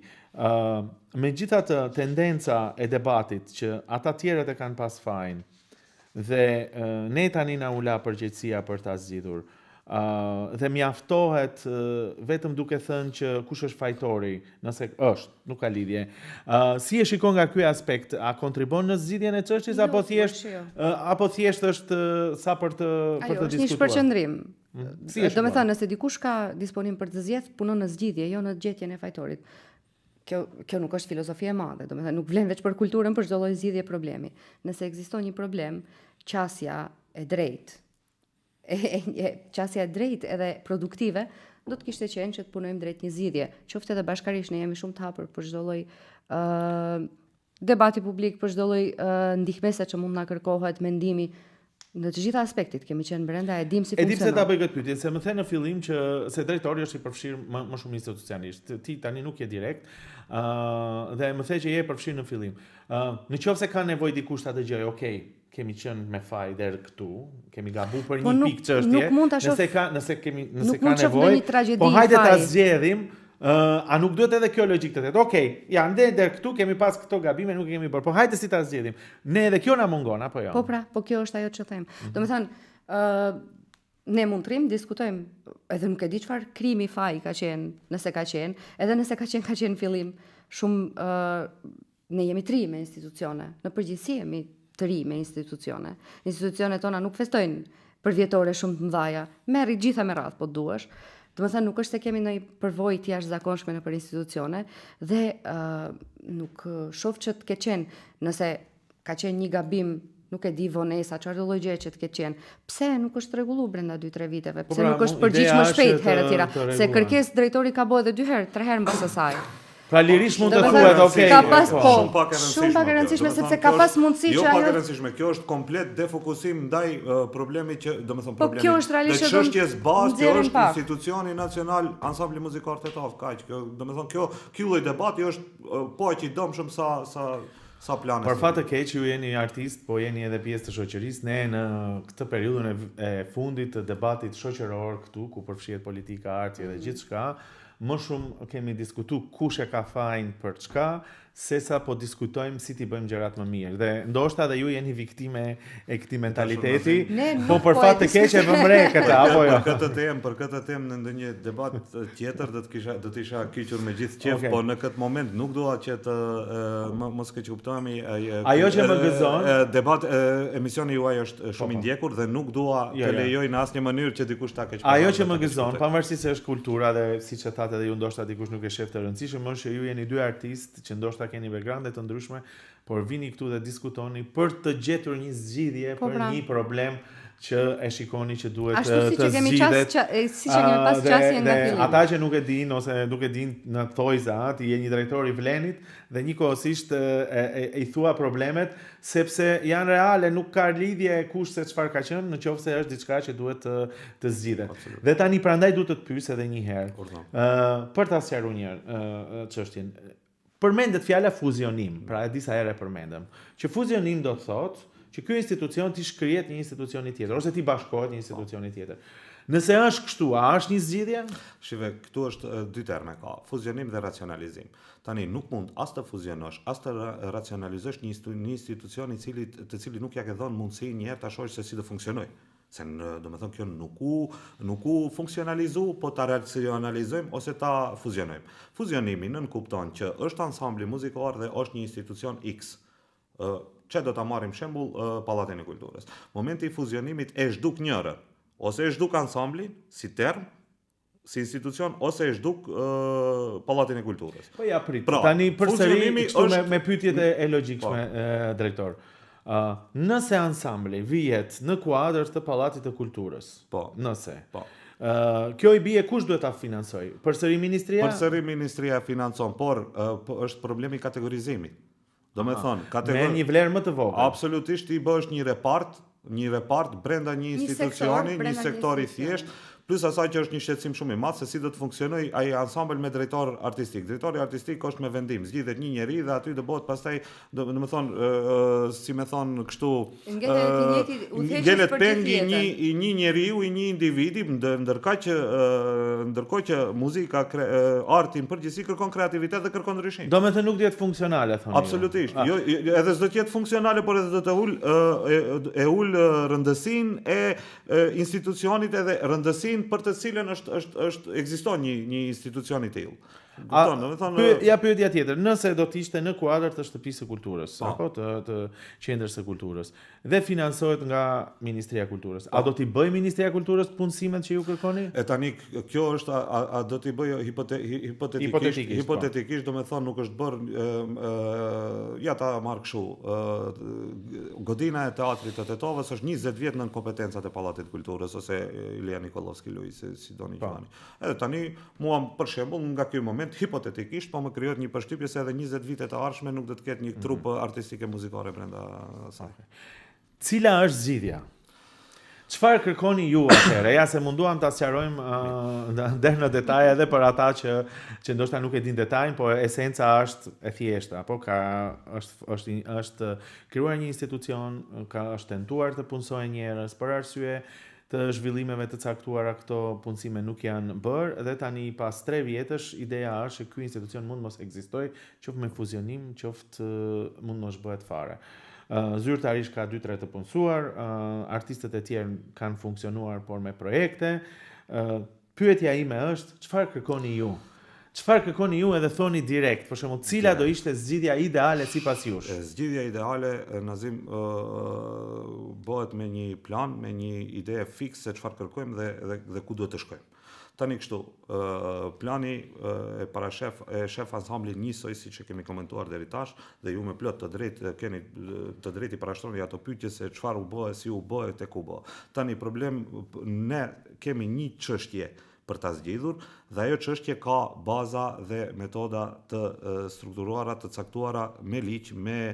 Megjithatë tendenca e debatit që ata tjerët e kanë pas fajin dhe ne tani na ula përgjegjësia për ta zgjidhur. Dhe mjaftohet vetëm duke thënë që kush është fajtori, nëse është, nuk ka lidhje. Si e shikon nga ky aspekt, a kontribon në zgjidhjen e çështjes apo thjesht është sa për të diskutuar? Është një shpërqendrim. Domethënë, nëse dikush ka disponim për të zgjedhur, punon në zgjidhje, jo në gjetjen e fajtorit. Kjo nuk është filozofi e madhe, domethënë nuk vlen veç për kulturën, për çdo lloj zgjidhje problemi. Nëse ekziston një problem, qasja e drejtë, qasja e drejtë edhe produktive, do të kishte qenë që të punojmë drejt një zgjidhje. Qoftë edhe bashkarisht, ne jemi shumë të hapur për çdo lloj debati publik, për çdo lloj ndihmëse që mund na kërkohet, mendimi. Në të gjitha aspektet kemi qenë brenda, e dim si funksionon. E dim se ta bëj këtë pyetje, se më the në fillim që se drejtori është i përfshirë më shumë institucionalisht. Ti tani nuk je direkt, dhe më the që je përfshirë në fillim. Në qoftë se ka nevojë dikush ta dëgjojë, okay, kemi qenë me faj deri këtu, kemi gabuar për një pikë çështje. Nëse ka nevojë, po hajde ta zgjedhim. A nuk duhet edhe kjo logjik të thotë, okay, ja deri këtu kemi pas këto gabime, nuk e kemi bërë, po hajde si ta zgjedhim. Ne edhe kjo na mungon apo jo? Po pra, po kjo është ajo që them. Domethënë, ne mund të diskutojmë, edhe nuk e di çfarë krimi faj ka qenë, nëse ka qenë, edhe nëse ka qenë fillim, shumë ne jemi të ri me institucione, në përgjithësi jemi të ri me institucione. Institucionet tona nuk festojnë për vjetore shumë të mëdha, merri gjitha me radhë po duash. Domethënë nuk është se kemi ndonjë përvojë të jashtëzakonshme nëpër institucione dhe nuk shoh që të ketë qenë, nëse ka qenë një gabim, nuk e di vonesa, çfarë lloj gjë që të ketë qenë. Pse nuk është rregulluar brenda 2-3 viteve? Pse nuk është përgjigj më shpejt herë të tjera? Se kërkesë drejtori ka bëu edhe 2 herë, 3 herë mbas asaj. Pra lirisht mund të thuhet, okay. Shumë pak e rëndësishme sepse ka pas mundësi që ajo. Jo pak e rëndësishme, kjo është komplet defokusim ndaj problemit që, domethënë problemi. Po kjo është realisht edhe çështjes bazë, kjo është institucioni nacional, ansambli muzikor Tetov, kaq. Kjo, domethënë ky lloj debati është po aq i dëmshëm sa plane. Për fat të keq ju jeni artist, po jeni edhe pjesë të shoqërisë. Ne në këtë periudhën e fundit të debatit shoqëror këtu, ku përfshihet politika, arti dhe gjithçka, më shumë kemi diskutuar kush e ka fajin për çka, sesa po diskutojmë si t'i bëjmë gjërat më mirë. Dhe ndoshta edhe ju jeni viktime e këtij mentaliteti, po për fat të keq e vëmre këtë apo jo. Për këtë temë në ndonjë debat tjetër do të isha kyçur me gjithë qejf, po në këtë moment nuk dua që të mos keq kuptohemi. Ajo që më gëzon, debat emisioni juaj është shumë i ndjekur dhe nuk dua të lejoj në asnjë mënyrë që dikush ta keq. Ajo që më gëzon, pavarësisht se është kultura dhe siç e thatë edhe ju ndoshta dikush nuk e shef të rëndësishëm, është që ju jeni dy artistë që ndoshta keni backgrounde të ndryshme, por vini këtu dhe diskutoni për të gjetur një zgjidhje për një problem që e shikoni që duhet të zgjidhet. Siç e kemi pas qasje nga fillimi. Ata që nuk e dinë ose nuk e dinë në thojza, ti je një drejtor i Vlenit dhe njëkohësisht i thua problemet sepse janë reale, nuk ka lidhje kush se çfarë ka qenë, nëse është diçka që duhet të zgjidhet. Dhe tani prandaj duhet të të pyes edhe një herë. Për ta sqaruar një herë çështjen. Përmendet fjala fuzionim, pra e disa herë përmendëm, që fuzionim do të thotë që ky institucion ti shkrihet një institucioni tjetër ose ti bashkohet një institucioni tjetër. Nëse është kështu, a është një zgjidhje? Shive, këtu është dy terme ka, fuzionim dhe racionalizim. Tani nuk mund as të fuzionosh, as të racionalizosh një institucion të cili nuk ja ke dhënë mundësi një herë ta shohësh se si do funksionojë. Se domethënë kjo nuk u funksionalizu, po ta racionalizojmë ose ta fuzionojmë. Fuzionimi nënkupton që është ansambli muzikor dhe është një institucion X. Që do ta marrim shembull Pallatin e Kulturës. Momenti i fuzionimit e zhduk njërën, ose e zhduk ansamblin si term, si institucion, ose e zhduk Pallatin e Kulturës. Po ja prit. Tani përsëri me pyetjet e logjikshme, drejtor. Nëse ansambli vihet në kuadër të Pallatit të Kulturës. Kjo i bie kush duhet ta financoj? Përsëri ministria? Përsëri ministria financon, por është problemi i kategorizimit. Do me thonë, me një vlerë më të vogël. Absolutisht i bësh një repart brenda një institucioni, një sektor i thjesht, plus asaj që është një shqetësim shumë i madh se si do të funksionojë ai ansambël me drejtor artistik. Drejtori artistik është me vendim, zgjidhet një njerëz dhe aty do bëhet pastaj, do të thonë, si më thon kështu, ngelet pengi një njeriu, një individi, ndërkohë që muzika, arti në përgjithësi kërkon kreativitet dhe kërkon ndryshim. Do me thënë nuk do të jetë funksionale, thonë. Absolutisht. Jo, edhe s'do të jetë funksionale, por edhe do të ul rëndësinë e institucionit edhe rëndësinë për të cilën është ekziston një institucion i tillë. Ja pyetja tjetër, nëse do të ishte në kuadër të shtëpisë së kulturës, apo të qendrës së kulturës, dhe financohet nga Ministria e Kulturës, a do t'i bëj Ministria e Kulturës punësimet që ju kërkoni? E tani kjo është a do t'i bëj hipotetikisht, do me thonë nuk është bërë, ja ta marr kështu. Godina e teatrit të Tetovës është 20 vjet nën kompetencat e Pallatit të Kulturës ose Ilia Nikolovski Luis, si doni quani. Edhe tani mua për shembull nga ky moment hipotetikisht po më krijohet një përshtypje se edhe 20 vite të ardhshme nuk do të ketë një trup artistike muzikore brenda saj. Cila është zgjidhja? Çfarë kërkoni ju atëherë? Ja se munduam ta sqarojmë deri në detaje edhe për ata që ndoshta nuk e dinë detajin, po esenca është e thjeshta, apo është krijuar një institucion, është tentuar të punësojë njerëz për arsye të zhvillimeve të caktuara, këto punësime nuk janë bërë dhe tani pas 3 vjetësh ideja është që ky institucion mund mos ekzistojë, qoftë me fuzionim, qoftë mund mos bëhet fare. Zyrtarisht ka 2-3 të punësuar, artistët e tjerë kanë funksionuar por me projekte. Pyetja ime është, çfarë kërkoni ju? Çfarë kërkoni ju edhe thoni direkt, për shembull, cila do ishte zgjidhja ideale sipas jush? Zgjidhja ideale, Nazim, bëhet me një plan, me një ide fikse se çfarë kërkojmë dhe ku duhet të shkojmë. Tani kështu, plani e shef ansambli njësoj siç e kemi komentuar deri tash dhe ju me plot të drejtë keni të drejtë i parashtroni ato pyetje se çfarë u bë, si u bë, tek u bë. Tani problem, ne kemi një çështje për ta zgjidhur dhe ajo çështje ka baza dhe metoda të strukturuara, të caktuara me ligj, me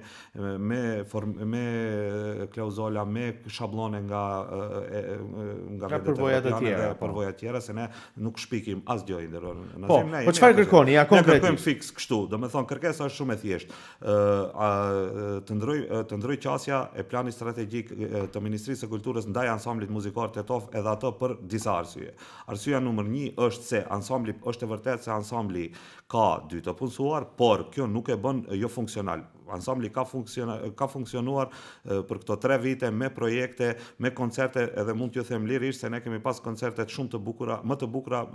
klauzola, me shabllone nga përvoja të tjera, përvoja të tjera, se ne nuk shpikim asgjë i nderuar. Po çfarë kërkoni? Ja konkretisht. Ne kërkojmë fiks kështu, domethënë kërkesa është shumë e thjeshtë. Të ndroj qasja e planit strategjik të Ministrisë së Kulturës ndaj ansamblit muzikor Tetov edhe ato për disa arsye. Arsyeja numër numër 1 është se ansambli është e vërtet se ansambli ka 2 të punësuar, por kjo nuk e bën jo funksional. Ansambli ka funksionuar për këto 3 vite me projekte, me koncerte, edhe mund t'ju them lirisht se ne kemi pas koncerte shumë të bukura, më të bukura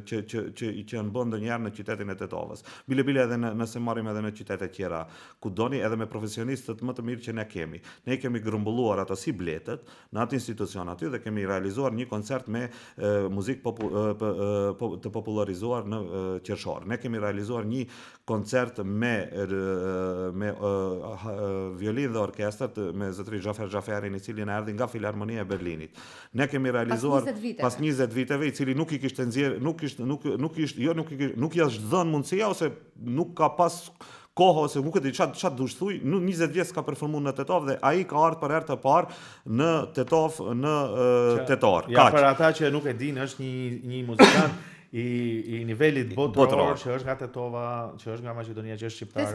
që janë bën ndonjëherë në qytetin e Tetovës. Bile edhe nëse marrim edhe në qytete tjera ku doni, edhe me profesionistët më të mirë që ne kemi. Ne kemi grumbulluar ato si bletët në atë institucion aty dhe kemi realizuar një koncert me muzikë të popularizuar në Qershor. Ne kemi realizuar një koncert me violinë dhe orkestrat me zotëri Xhafer Xhaferin, i cili na erdhi nga Filharmonia e Berlinit. Ne kemi realizuar pas 20 viteve, i cili nuk i kishte nxjerr, nuk jashtë dhënë mundësia ose nuk ka pas kohë ose nuk e di çfarë dush thuj, 20 vjet ka performuar në Tetovë dhe ai ka ardhur për herë të parë në Tetovë në tetor. Ja, për ata që nuk e dinë, është një muzikant i nivelit botëror që është nga Tetova, që është nga Maqedonia, që është shqiptar.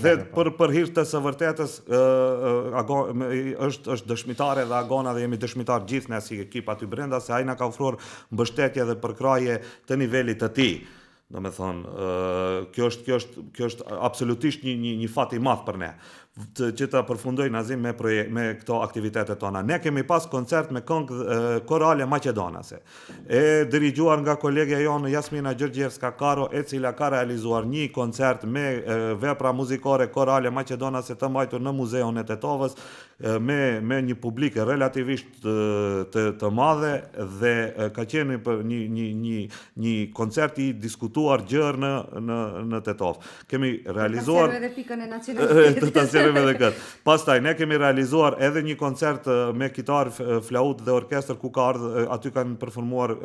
Dhe për hir të së vërtetës është dëshmitare dhe Agona dhe jemi dëshmitar gjithë ne si ekip aty brenda se ai na ka ofruar mbështetje dhe përkraje të nivelit të tij. Do me thonë, kjo është absolutisht një fat i madh për ne, që ta përfundoj Nazim me këto aktivitetet tona. Ne kemi pas koncert me këngë korale maqedonase, e dirigjuar nga kolegja jonë Jasmina Gjërgjevska Karo, e cila ka realizuar një koncert me vepra muzikore korale maqedonase të mbajtur në Muzeun e Tetovës, me një publik relativisht të madhe dhe ka qenë një koncert i diskutuar gjërë në Tetovë. Kemi realizuar të pikën e nacionalitetit. Pastaj ne kemi realizuar edhe një koncert me kitar, flaut dhe orkestër ku ka ardhur, aty kanë performuar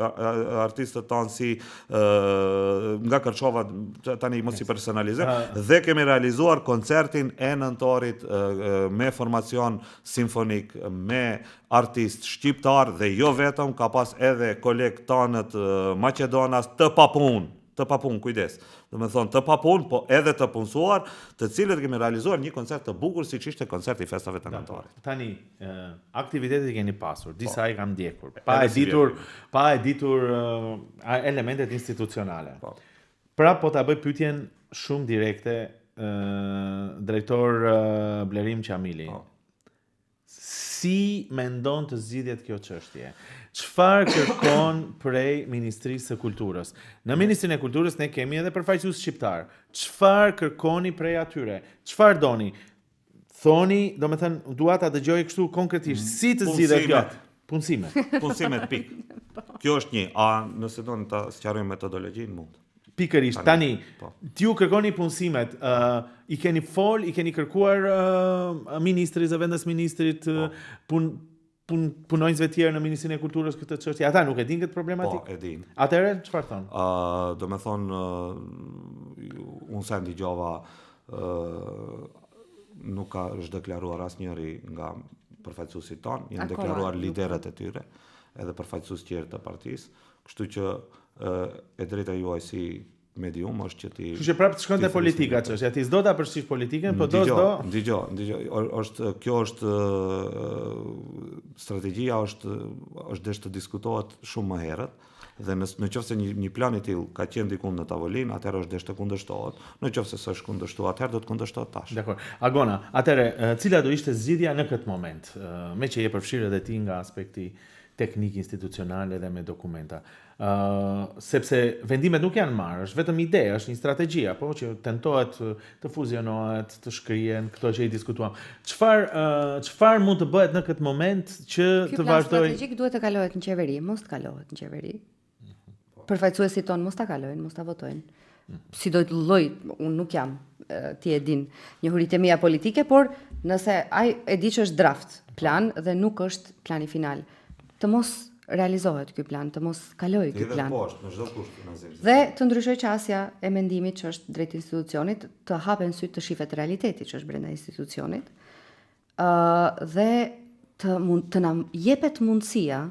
artistët tanë si nga Kërçova, tani mos i personalizoj, dhe kemi realizuar koncertin e nëntorit me formacion simfonik, me artist shqiptar dhe jo vetëm, ka pas edhe koleg tanët Maqedonas të papun, kujdes. Do me thonë të papun, po edhe të punësuar, të cilët kemi realizuar një koncert të bukur siç ishte koncerti i festave të nëntorit. Tani, aktivitetet keni pasur, disa i kam ndjekur, pa e ditur elementet institucionale. Pra po ta bëj pyetjen shumë direkte, drejtor Blerim Qamili. Si mendon të zgjidhet kjo çështje? Çfarë kërkon prej Ministrisë së Kulturës? Në Ministrinë e Kulturës ne kemi edhe përfaqësues shqiptar. Çfarë kërkoni prej atyre? Çfarë doni? Thoni, domethënë, dua ta dëgjoj kështu konkretisht, si të zgjidhet kjo? Punësimet, pikë. Kjo është një, nëse doni ta sqarojmë metodologjinë, mund. Pikërisht, tani, t'ju kërkoni punësimet, i keni kërkuar ministrit dhe vendas ministrit, punonjësve tjerë në Ministrinë e Kulturës këtë çështje, ata nuk e din këtë problematikë? Po, e din. Atëherë, çfarë thonë? Do me thonë, unë se ndigjova, nuk ka është deklaruar asnjëri nga përfaqësuesit tonë, janë deklaruar liderët e tyre, edhe përfaqësues tjerë të partisë, kështu që e drejta juaj si medium është që ti... Kështu që prapë të shkon te politika çështja, ti s'do ta përfshish politikën, po Dgjoj, kjo është strategjia është desh të diskutohet shumë më herët, dhe në qoftë se një plan i tillë ka qenë diku në tavolinë, atëherë është desh të kundërshtohet. Në qoftë se s'është kundërshtuar, atëherë do të kundërshtohet tash. Dakor. Agona, atëherë cila do ishte zgjidhja në këtë moment, me që je përfshirë edhe ti nga aspekti teknik institucional edhe me dokumenta. Sepse vendimet nuk janë marrë, është vetëm ide, është një strategji, apo që tentohet të fuzionohet, të shkrihen këto që i diskutuam. Çfarë mund të bëhet në këtë moment që të vazhdojë? Ky plan strategjik duhet të kalohet në qeveri, mos të kalohet në qeveri. Përfaqësuesit tonë mos ta kalojnë, mos ta votojnë. Si do të lloj, unë nuk jam, ti e din, njohuritë mia politike, por nëse ai e di që është draft plan dhe nuk është plani final, të mos realizohet ky plan, të mos kalojë ky plan. Dhe të ndryshoj qasja e mendimit që është drejt institucionit, të hapen syt të shihet realiteti që është brenda institucionit, dhe të na jepet mundësia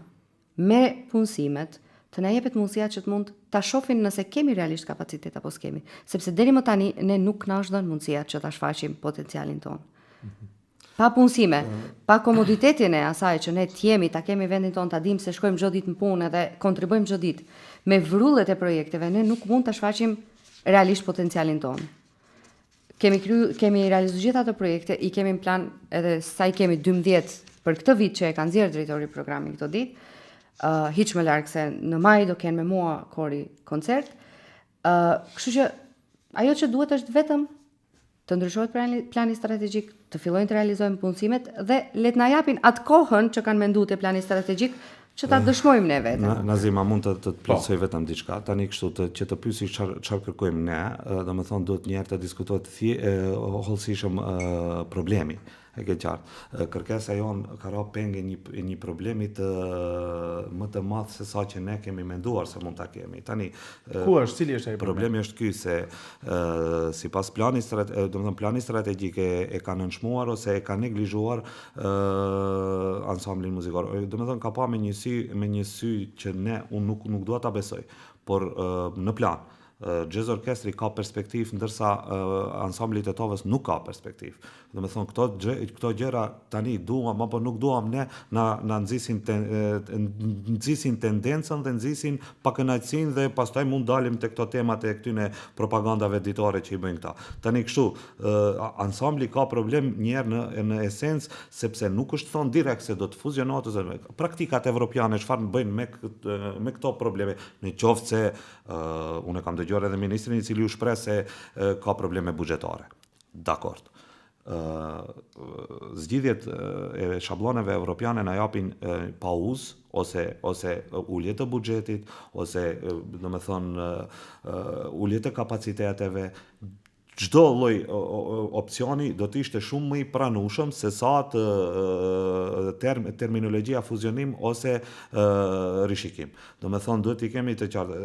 me punësimet, të na jepet mundësia që të mund ta shohin nëse kemi realisht kapacitet apo s'kemi, sepse deri më tani ne nuk na është dhënë mundësia që ta shfaqim potencialin tonë. Pa punësime, pa komoditetin e asaj që ne t'jemi, ta kemi vendin tonë, ta dim se shkojmë çdo ditë në punë dhe kontribuojmë çdo ditë. Me vrullet e projekteve ne nuk mund ta shfaqim realisht potencialin tonë. Kemi realizuar gjithë ato projekte, i kemi në plan edhe sa i kemi 12 për këtë vit që e ka nxjerrë drejtori i programit këto ditë. Hiç më larg se në maj do kenë me mua Kori koncert. Kështu që ajo që duhet është vetëm të ndryshohet plani strategjik, të fillojnë të realizojmë punësimet dhe le të na japin atë kohën që kanë menduar te plani strategjik që ta dëshmojmë ne vetëm. Nazima, mund të plotësoj vetëm diçka. Tani kështu që të pyesi çfarë kërkojmë ne, domethënë duhet një herë të diskutohet hollësishëm problemi. E ke qartë. Kërkesa jonë ka ra penge një problemi më të madh se sa që ne kemi menduar se mund ta kemi. Tani cili është ai problemi? Është ky se sipas plani strategjik e ka nënçmuar ose e ka neglizhuar ansamblin muzikor. Domethënë ka pa me një sy që unë nuk dua ta besoj, por në plan Jazz Orkestri ka perspektiv, ndërsa ansambli Tetovës nuk ka perspektiv. Domethënë këto gjëra tani duam apo nuk duam ne na nxisin tendencën dhe nxisin pakënaqësinë dhe pastaj mund dalim te këto temat e këtyne propagandave ditore që i bëjnë këta. Tani kështu, ansambli ka problem njerë në esencë sepse nuk është thonë direkt se do të fuzionohet ose praktikat evropiane çfarë bëjnë me këto probleme, në qoftë se unë kam dëgjuar edhe ministrin i cili u shpreh se ka probleme buxhetare. Dakord. Zgjidhjet e shabloneve evropiane na japin pauzë ose ulje të buxhetit ose domethënë ulje të kapaciteteve. Çdo lloj opsioni do të ishte shumë më i pranueshëm se sa terminologjia fuzionim ose rishikim. Domethënë duhet i kemi të qartë.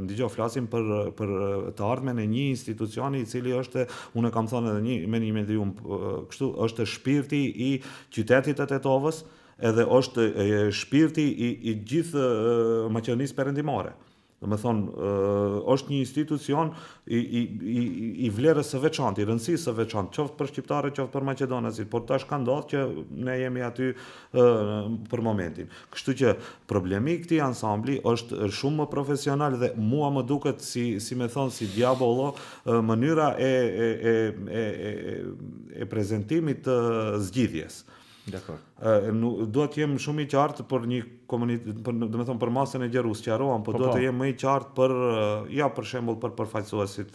Ndigjo flasim për të ardhmen e një institucioni i cili është, unë kam thënë edhe me një medium kështu, është shpirti i qytetit të Tetovës, edhe është shpirti i gjithë Maqedonisë Perëndimore. Domethënë është një institucion i vlerës së veçantë, i rëndësisë së veçantë, qoftë për shqiptarët, qoftë për maqedonasit, por tash ka ndodhur që ne jemi aty për momentin. Kështu që problemi i këtij ansambli është shumë më profesional dhe mua më duket si më thon si diabollo mënyra e prezantimit të zgjidhjes. Dakor. Duhet të jem shumë i qartë për një domethënë për masën e gjerus sqaroam, por duhet të jem më i qartë për shembull për përfaqësuesit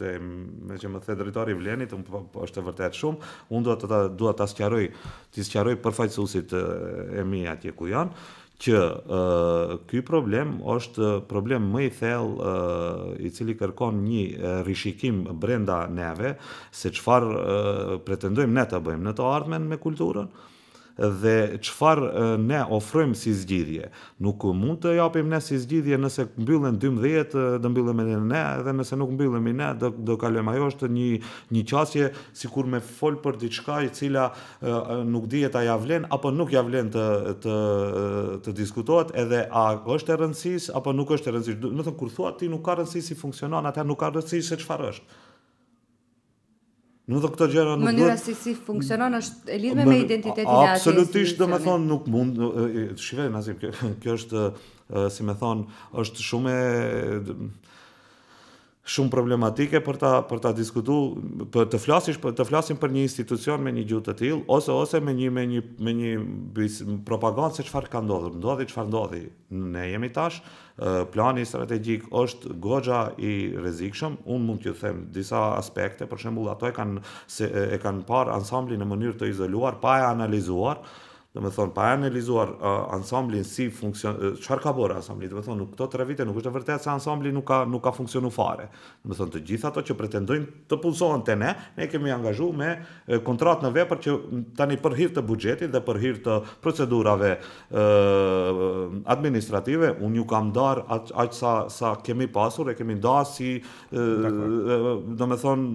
me që më the drejtori i Vlenit, është vërtet shumë. Unë dua ta sqaroj përfaqësuesit e mi atje ku janë, që ky problem është problem më i thellë i cili kërkon një rishikim brenda neve se çfarë pretendojmë ne të bëjmë në të ardhmen me kulturën dhe çfarë ne ofrojmë si zgjidhje. Nuk mund të japim ne si zgjidhje nëse mbyllen 12, do mbyllemi ne, dhe nëse nuk mbyllemi ne, do kalojmë. Ajo është një qasje sikur me fol për diçka e cila nuk dihet a ja vlen apo nuk ja vlen të diskutohet, edhe a është e rëndësisë apo nuk është e rëndësishme. Do të thënë kur thua ti nuk ka rëndësi si funksionon, atëherë nuk ka rëndësi se çfarë është. Mënyra si funksionon është e lidhme me identitetin e atij. Absolutisht, domethënë nuk mund. Shikoj Nazim, kjo është si më thon, është shumë problematike për ta diskutuar, për të flasim për një institucion me një gjuhë të tillë ose me një propagandë se çfarë ka ndodhur. Ndodhi çfarë ndodhi. Ne jemi tash, plani strategjik është goxha i rrezikshëm. Unë mund t'ju them disa aspekte, për shembull ato e kanë parë ansamblin në mënyrë të izoluar, pa e analizuar. Domethënë pa analizuar ansamblin si çfarë ka bërë ansambli. Domethënë këto 3 vite nuk është e vërtetë se ansambli nuk ka funksionuar fare. Domethënë të gjithë ato që pretendojnë të punësohen te ne kemi angazhuar me kontratë në vepër që tani për hir të buxhetit dhe për hir të procedurave administrative unë ju kam dar aq sa kemi pasur, e kemi nda domethënë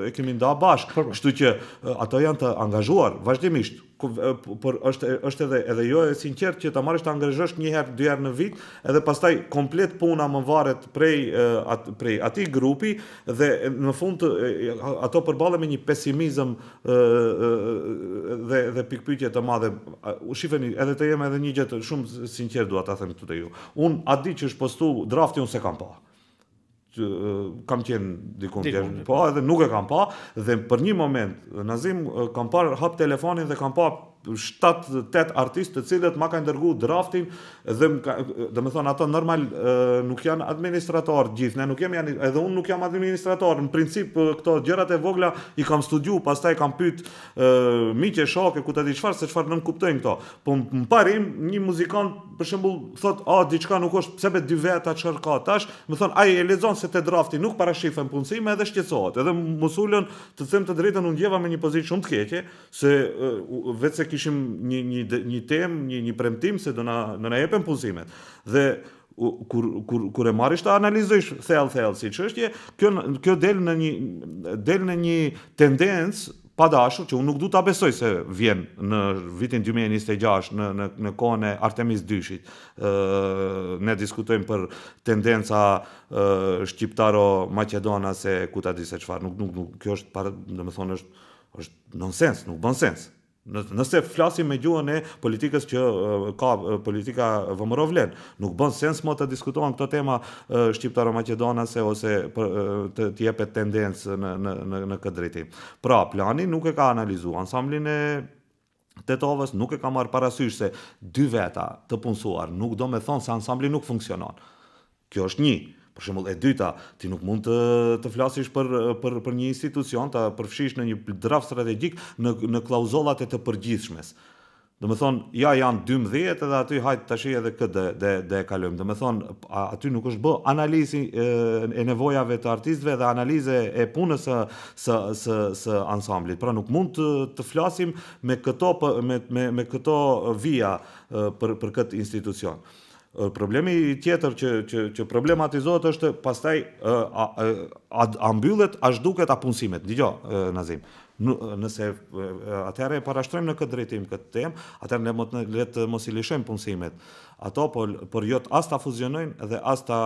e kemi nda bashkë. Kështu që ato janë të angazhuar vazhdimisht. por është edhe jo e sinqert që ta marrësh ta angazhosh një herë, dy herë në vit, edhe pastaj komplet puna më varet prej atij grupi dhe në fund ato përballen me një pesimizëm dhe pikpyetje të madhe. Shifeni, edhe të jem edhe një gjë shumë sinqert dua ta them këtu te ju. Unë atë ditë që është postu drafti unë se kam pa. Kam qenë dikun tjetër, po edhe nuk e kam pa dhe për një moment Nazim kam parë hap telefonin dhe kam pa 7-8 artistë të cilët ma kanë dërgu draftin dhe do të thonë ato normal nuk janë administrator gjithë, ne nuk jemi edhe unë nuk jam administrator, në princip këto gjërat e vogla i kam studiu, pastaj kam pyet miqe, shoqe, ku ta di çfarë, se çfarë nën kuptojnë këto. Po më parim një muzikant për shembull thot, diçka nuk është, pse be 2 veta çfarë ka tash, më thon ai e lexon se te drafti nuk parashifen punësime edhe shqetësohet. Edhe mos ulën, të them të drejtën, unë gjeva me një pozitë shumë të keqe, se vetë se kishim një temë, një premtim se do na jepen punësimet. Dhe kur e marrish ta analizojsh thellë si çështje, kjo del në një tendencë pa dashur, që unë nuk du ta besoj se vjen në vitin 2026 në kohën e Artemis II-shit. Ne diskutojmë për tendenca shqiptaro-maqedonase, ku ta di se çfarë. Nuk kjo është, domethënë është nonsens, nuk bën sens. Nëse flasim me gjuhën e politikës që ka politika vëmërovlen, nuk bën sens më të diskutohen këto tema shqiptaro-maqedonase ose të jepet tendencë në këtë drejtim. Pra, plani nuk e ka analizuar ansamblin e Tetovës, nuk e ka marrë parasysh se 2 veta të punësuar nuk do me thonë se ansambli nuk funksionon. Kjo është një. Për shembull, e dyta, ti nuk mund të flasish për një institucion, ta përfshish në një draft strategjik në klauzollat e të përgjithshmes. Do me thonë, janë 12 edhe aty hajt tash edhe këtë dhe kalojmë. Do me thonë, aty nuk është bë analizë e nevojave të artistëve dhe analizë e punës së ansamblit. Pra nuk mund të flasim me këto vija për këtë institucion. Problemi tjetër që problematizohet është pastaj a mbyllet, a zhduket, a punësimet. Dgjoj, Nazim. Nëse atëherë e parashtrojmë në këtë drejtim këtë temë, atëherë le të mos i lëshojmë punësimet. Ato por jo as ta fuzionojnë dhe as ta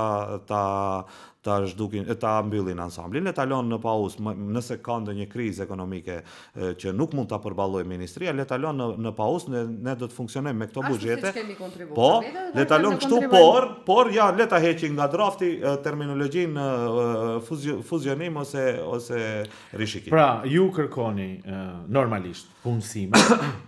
zhdukin, ta mbyllin ansamblin, le ta lënë në pauzë. Nëse ka ndonjë krizë ekonomike që nuk mund ta përballojë ministria, le ta lënë në pauzë, ne do të funksionojmë me këto buxhete. Po, le ta lënë kështu, por ja le ta heqin nga drafti terminologjinë fuzionim ose rishikim. Pra, ju kërkoni normalisht punësime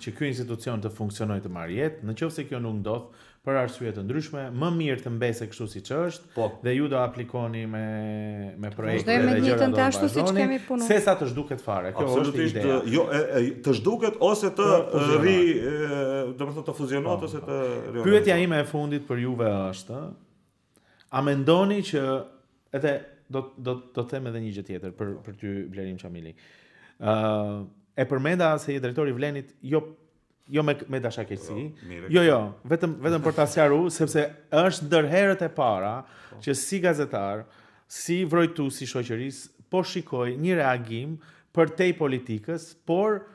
që ky institucion të funksionojë të marrë jetë, nëse kjo nuk ndodh për arsye të ndryshme, më mirë të mbese kështu siç është, dhe ju do aplikoni me projekte dhe gjëra do vazhdoni, sesa të zhduket fare. Kjo është ideja. Jo, të zhduket ose të domethënë të fuzionohet ose të reorganizohet. Pyetja ime e fundit për juve është, a mendoni që edhe do them edhe një gjë tjetër për ty Blerim Çamili. E përmenda se je drejtori i Vlenit, jo me dashakeqësi. Jo, vetëm për ta sqaruar, sepse është ndër herët e para që si gazetar, si vrojtues i shoqërisë, po shikoj një reagim për te politikës, por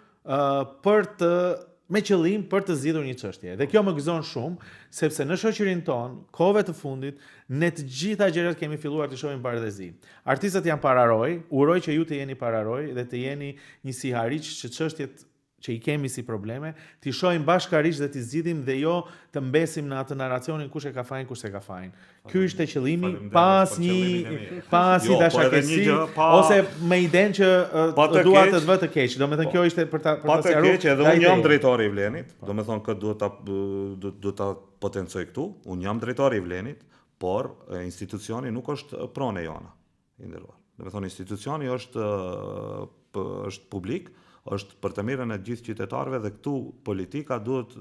me qëllim për të zgjidhur një çështje. Dhe kjo më gëzon shumë, sepse në shoqërinë tonë, kohëve të fundit, ne të gjitha gjërat kemi filluar të shohim paradhezi. Artistët janë pararoj, uroj që ju të jeni pararoj dhe të jeni një sihariq që çështjet që i kemi si probleme, t'i shohim bashkërisht dhe t'i zgjidhim dhe jo të mbesim në atë narracionin kush e ka fajin, kush e ka fajin. Ky ishte qëllimi pas një dashakeqësi ose me idenë që dua të vë të keq. Domethënë kjo ishte për ta sqaruar. Edhe unë jam drejtori i Vlenit, domethënë këtë duhet ta potencoj këtu. Unë jam drejtori i Vlenit, por institucioni nuk është pronë jona, i nderuar. Domethënë institucioni është publik, është për të mirën e gjithë qytetarëve dhe këtu politika duhet,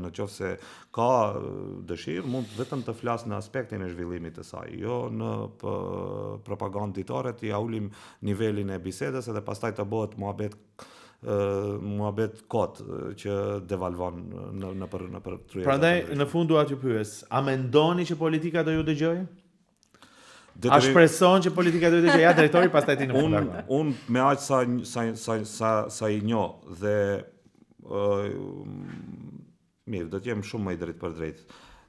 në qoftë se ka dëshirë, mund vetëm të flasë në aspektin e zhvillimit të saj, jo në propagandë ditore të ja ulim nivelin e bisedës edhe pastaj të bëhet muhabet kot që devalvon në për trujesa. Prandaj në fund dua t'ju pyes, a mendoni që politika do ju dëgjojë? A shpreson që politika do të ja drejtori pastaj ti në fund. Unë me aq sa i njoh dhe mirë, do t'jem shumë më i drejt për drejt.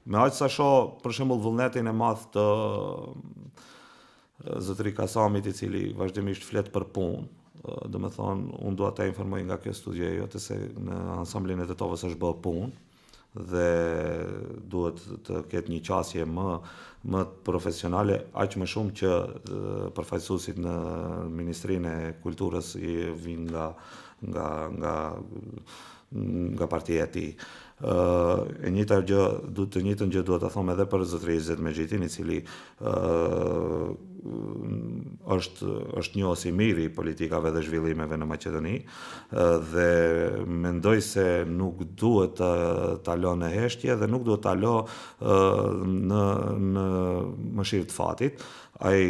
Me aq sa shoh për shembull vullnetin e madh të zotëri Kasamit, i cili vazhdimisht flet për punë. Do me thonë, unë dua ta informoj nga kjo studio jote se në ansamblin e Tetovës është bërë punë dhe duhet të ketë një qasje më profesionale, aq më shumë që përfaqësuesit në Ministrinë e Kulturës i vinë nga partia e tij. E njëjta gjë, të njëjtën gjë duhet ta them edhe për zotërin Izzet Mexhitin, i cili është njohës i mirë i politikave dhe zhvillimeve në Maqedoni, dhe mendoj se nuk duhet ta lë në heshtje dhe nuk duhet ta lë në mëshirë të fatit. Ai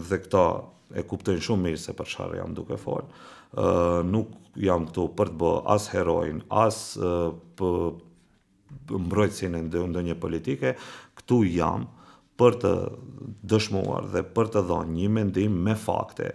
dhe këta e kuptojnë shumë mirë se për çfarë jam duke fol. Nuk jam këtu për të bërë as herojn, as mbrojtësin e ndonjë politike. Këtu jam për të dëshmuar dhe për të dhënë një mendim me fakte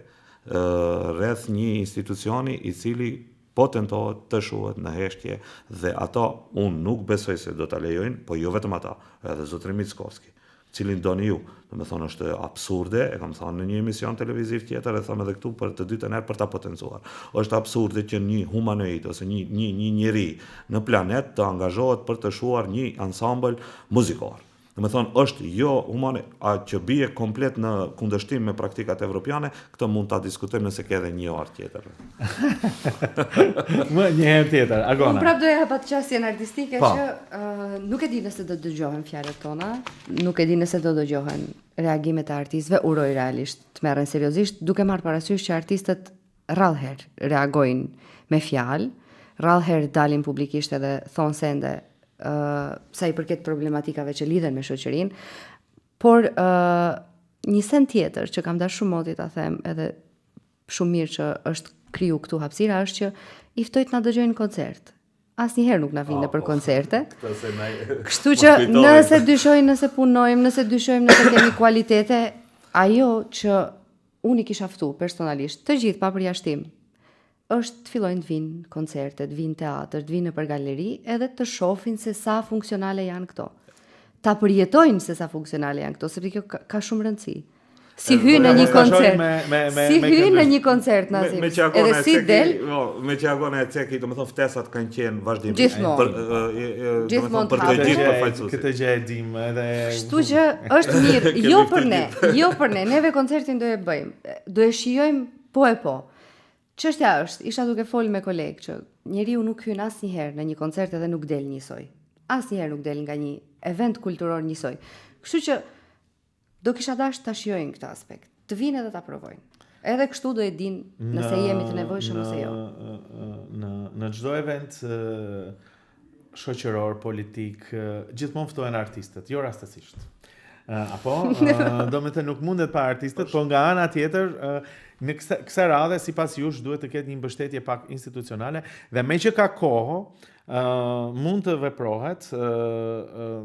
rreth një institucioni i cili po tentohet të shuhet në heshtje, dhe ata unë nuk besoj se do ta lejojnë, po jo vetëm ata, edhe zotri Mickovski, cilin doni ju. Do me thonë është absurde, e kam thënë në një emision televiziv tjetër, e them edhe këtu për të dytën herë për ta potencuar. Është absurde që një humanoid ose një njeri në planet të angazhohet për të shuar një ansambël muzikor. Do me thonë, është jo humane, a që bie komplet në kundërshtim me praktikat evropiane, këtë mund ta diskutojmë nëse ke edhe një orë tjetër. Një herë tjetër, Agona. Unë prapë doja hapa qasjen artistike që nuk e di nëse do dëgjohen fjalët tona, nuk e di nëse do dëgjohen reagimet e artistëve, uroj realisht të merren seriozisht, duke marrë parasysh që artistët rrallëherë reagojnë me fjalë, rrallëherë dalin publikisht edhe thonë sende sa i përket problematikave që lidhen me shoqërinë, por një send tjetër që kam dashur shumë moti ta them, edhe shumë mirë që është kriju këtu hapësira, është që i ftoj të na dëgjojnë në koncert. Asnjëherë nuk na vinë për koncerte. Kështu që nëse dyshojnë, nëse punojmë, nëse dyshojmë, nëse kemi kualitete, ajo që unë i kisha ftu personalisht, të gjithë pa përjashtim, është të fillojnë të vinë koncerte, të vinë teatr, të vinë për galeri, edhe të shohin se sa funksionale janë këto. Ta përjetojnë se sa funksionale janë këto, sepse kjo ka shumë rëndësi. Si hyn në një koncert. Si hyn në një koncert, Nazim. Edhe si del. Me që Agona e Ceki, domethënë ftesat kanë qenë vazhdimisht. Gjithmonë për të gjithë përfaqësuesit. Këtë gjë e dim edhe. Kështu që është mirë, jo për ne, neve koncertin do e bëjmë. Do e shijojmë po e po. Çështja është, isha duke folur me kolegë që njeriu nuk hyn asnjëherë në një koncert edhe nuk del njësoj. Asnjëherë nuk del nga një event kulturor njësoj. Kështu që do kisha dashur ta shijojnë këtë aspekt. Të vinë edhe ta provojnë. Edhe kështu do e dinë nëse jemi të nevojshëm ose jo. Në çdo event shoqëror, politik, gjithmonë ftohen artistët, jo rastësisht. Apo, do me të nuk mundet pa artistët, po nga ana tjetër, në kësa radhe, si pas jush, duhet të ketë një mbështetje pak institucionale, dhe me që ka kohë, mund të veprohet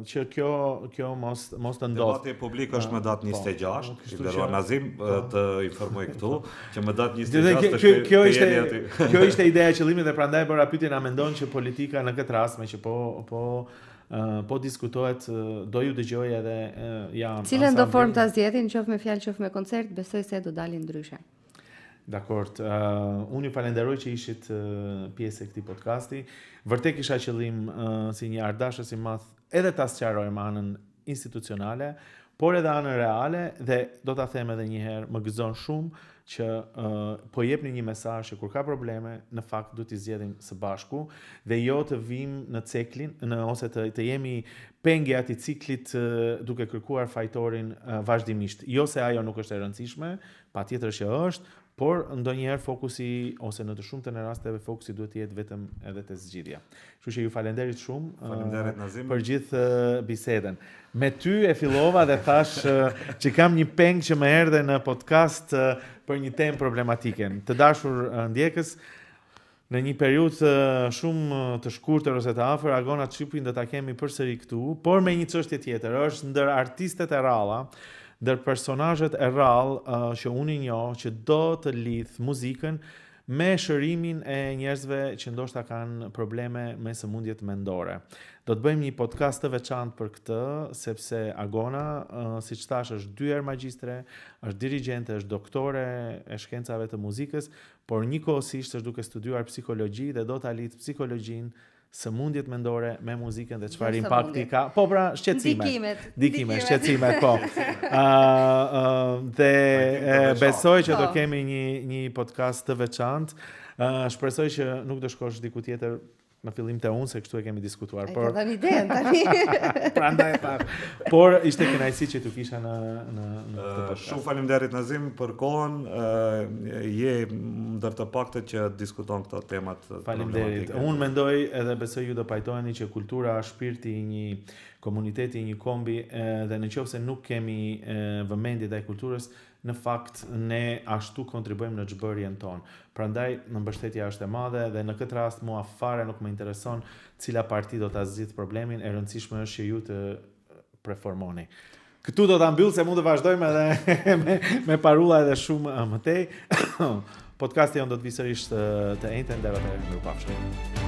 që kjo mos të ndodhë. Debati publik është më datë 26, i nderuar Nazim, të informoj këtu, që më datë 26 Kjo ishte ideja e qëllimit dhe prandaj bëra pyetjen, a mendon që politika në këtë rast, me që po diskutohet, do ju dëgjoj edhe cilën do formë ta zgjedhin, qoftë me fjalë, qoftë me koncert, besoj se do dalin ndryshe. Dakord. Unë ju falenderoj që ishit pjesë e këtij podcasti. Vërtet kisha qëllim si një ardashës i madh edhe ta sqarojmë anën institucionale, por edhe anën reale, dhe do ta them edhe një herë, më gëzon shumë që po jepni një mesazh që kur ka probleme, në fakt duhet t'i zgjedhim së bashku dhe jo të vim në ceklin, ose të jemi pengë atij ciklit duke kërkuar fajtorin vazhdimisht. Jo se ajo nuk është e rëndësishme, patjetër që është, por ndonjëherë fokusi, ose në të shumtën e rasteve fokusi duhet të jetë vetëm edhe te zgjidhja. Kështu që ju falenderit shumë për gjithë bisedën. Me ty e fillova dhe thash që kam një peng që më erdhe në podcast për një temë problematike. Të dashur ndjekës, në një periudhë shumë të shkurtër ose të afër, Agona Çipin do ta kemi përsëri këtu, por me një çështje tjetër, është ndër artistët e rralla, ndër personazhet e rrallë që unë i njoh, që do të lidh muzikën me shërimin e njerëzve që ndoshta kanë probleme me sëmundjet mendore. Do të bëjmë një podcast të veçantë për këtë, sepse Agona, siç thash, është 2 herë magjistre, është dirigjente, është doktore e shkencave të muzikës, por njëkohësisht është duke studiuar psikologji dhe do ta lidh psikologjinë, sëmundjet mendore me muzikën dhe çfarë impakti ka. Po pra, shqetësimet. Ndikimet, shqetësimet, po. Dhe besoj që do kemi një podcast të veçantë. Shpresoj që nuk do shkosh diku tjetër në fillim të unë, se kështu e kemi diskutuar. Por ka dhënë idenë tani. Prandaj por ishte kënaqësi që tu kisha në këtë podcast. Shumë faleminderit Nazim për kohën. Je ndër të paktët që diskuton këto temat. Faleminderit. Unë mendoj edhe besoj ju do pajtoheni që kultura është shpirti i një komuniteti, i një kombi, dhe nëse nuk kemi vëmendje ndaj kulturës, në fakt ne ashtu kontribuojmë në çbërjen tonë. Prandaj në mbështetja është e madhe dhe në këtë rast mua fare nuk më intereson cila parti do ta zgjidh problemin, e rëndësishme është që ju të performoni. Këtu do ta mbyll se mund të vazhdojmë edhe me parulla edhe shumë më tej. Podcasti jon do të vi sërish të njëjtën deri atë mirupafshim.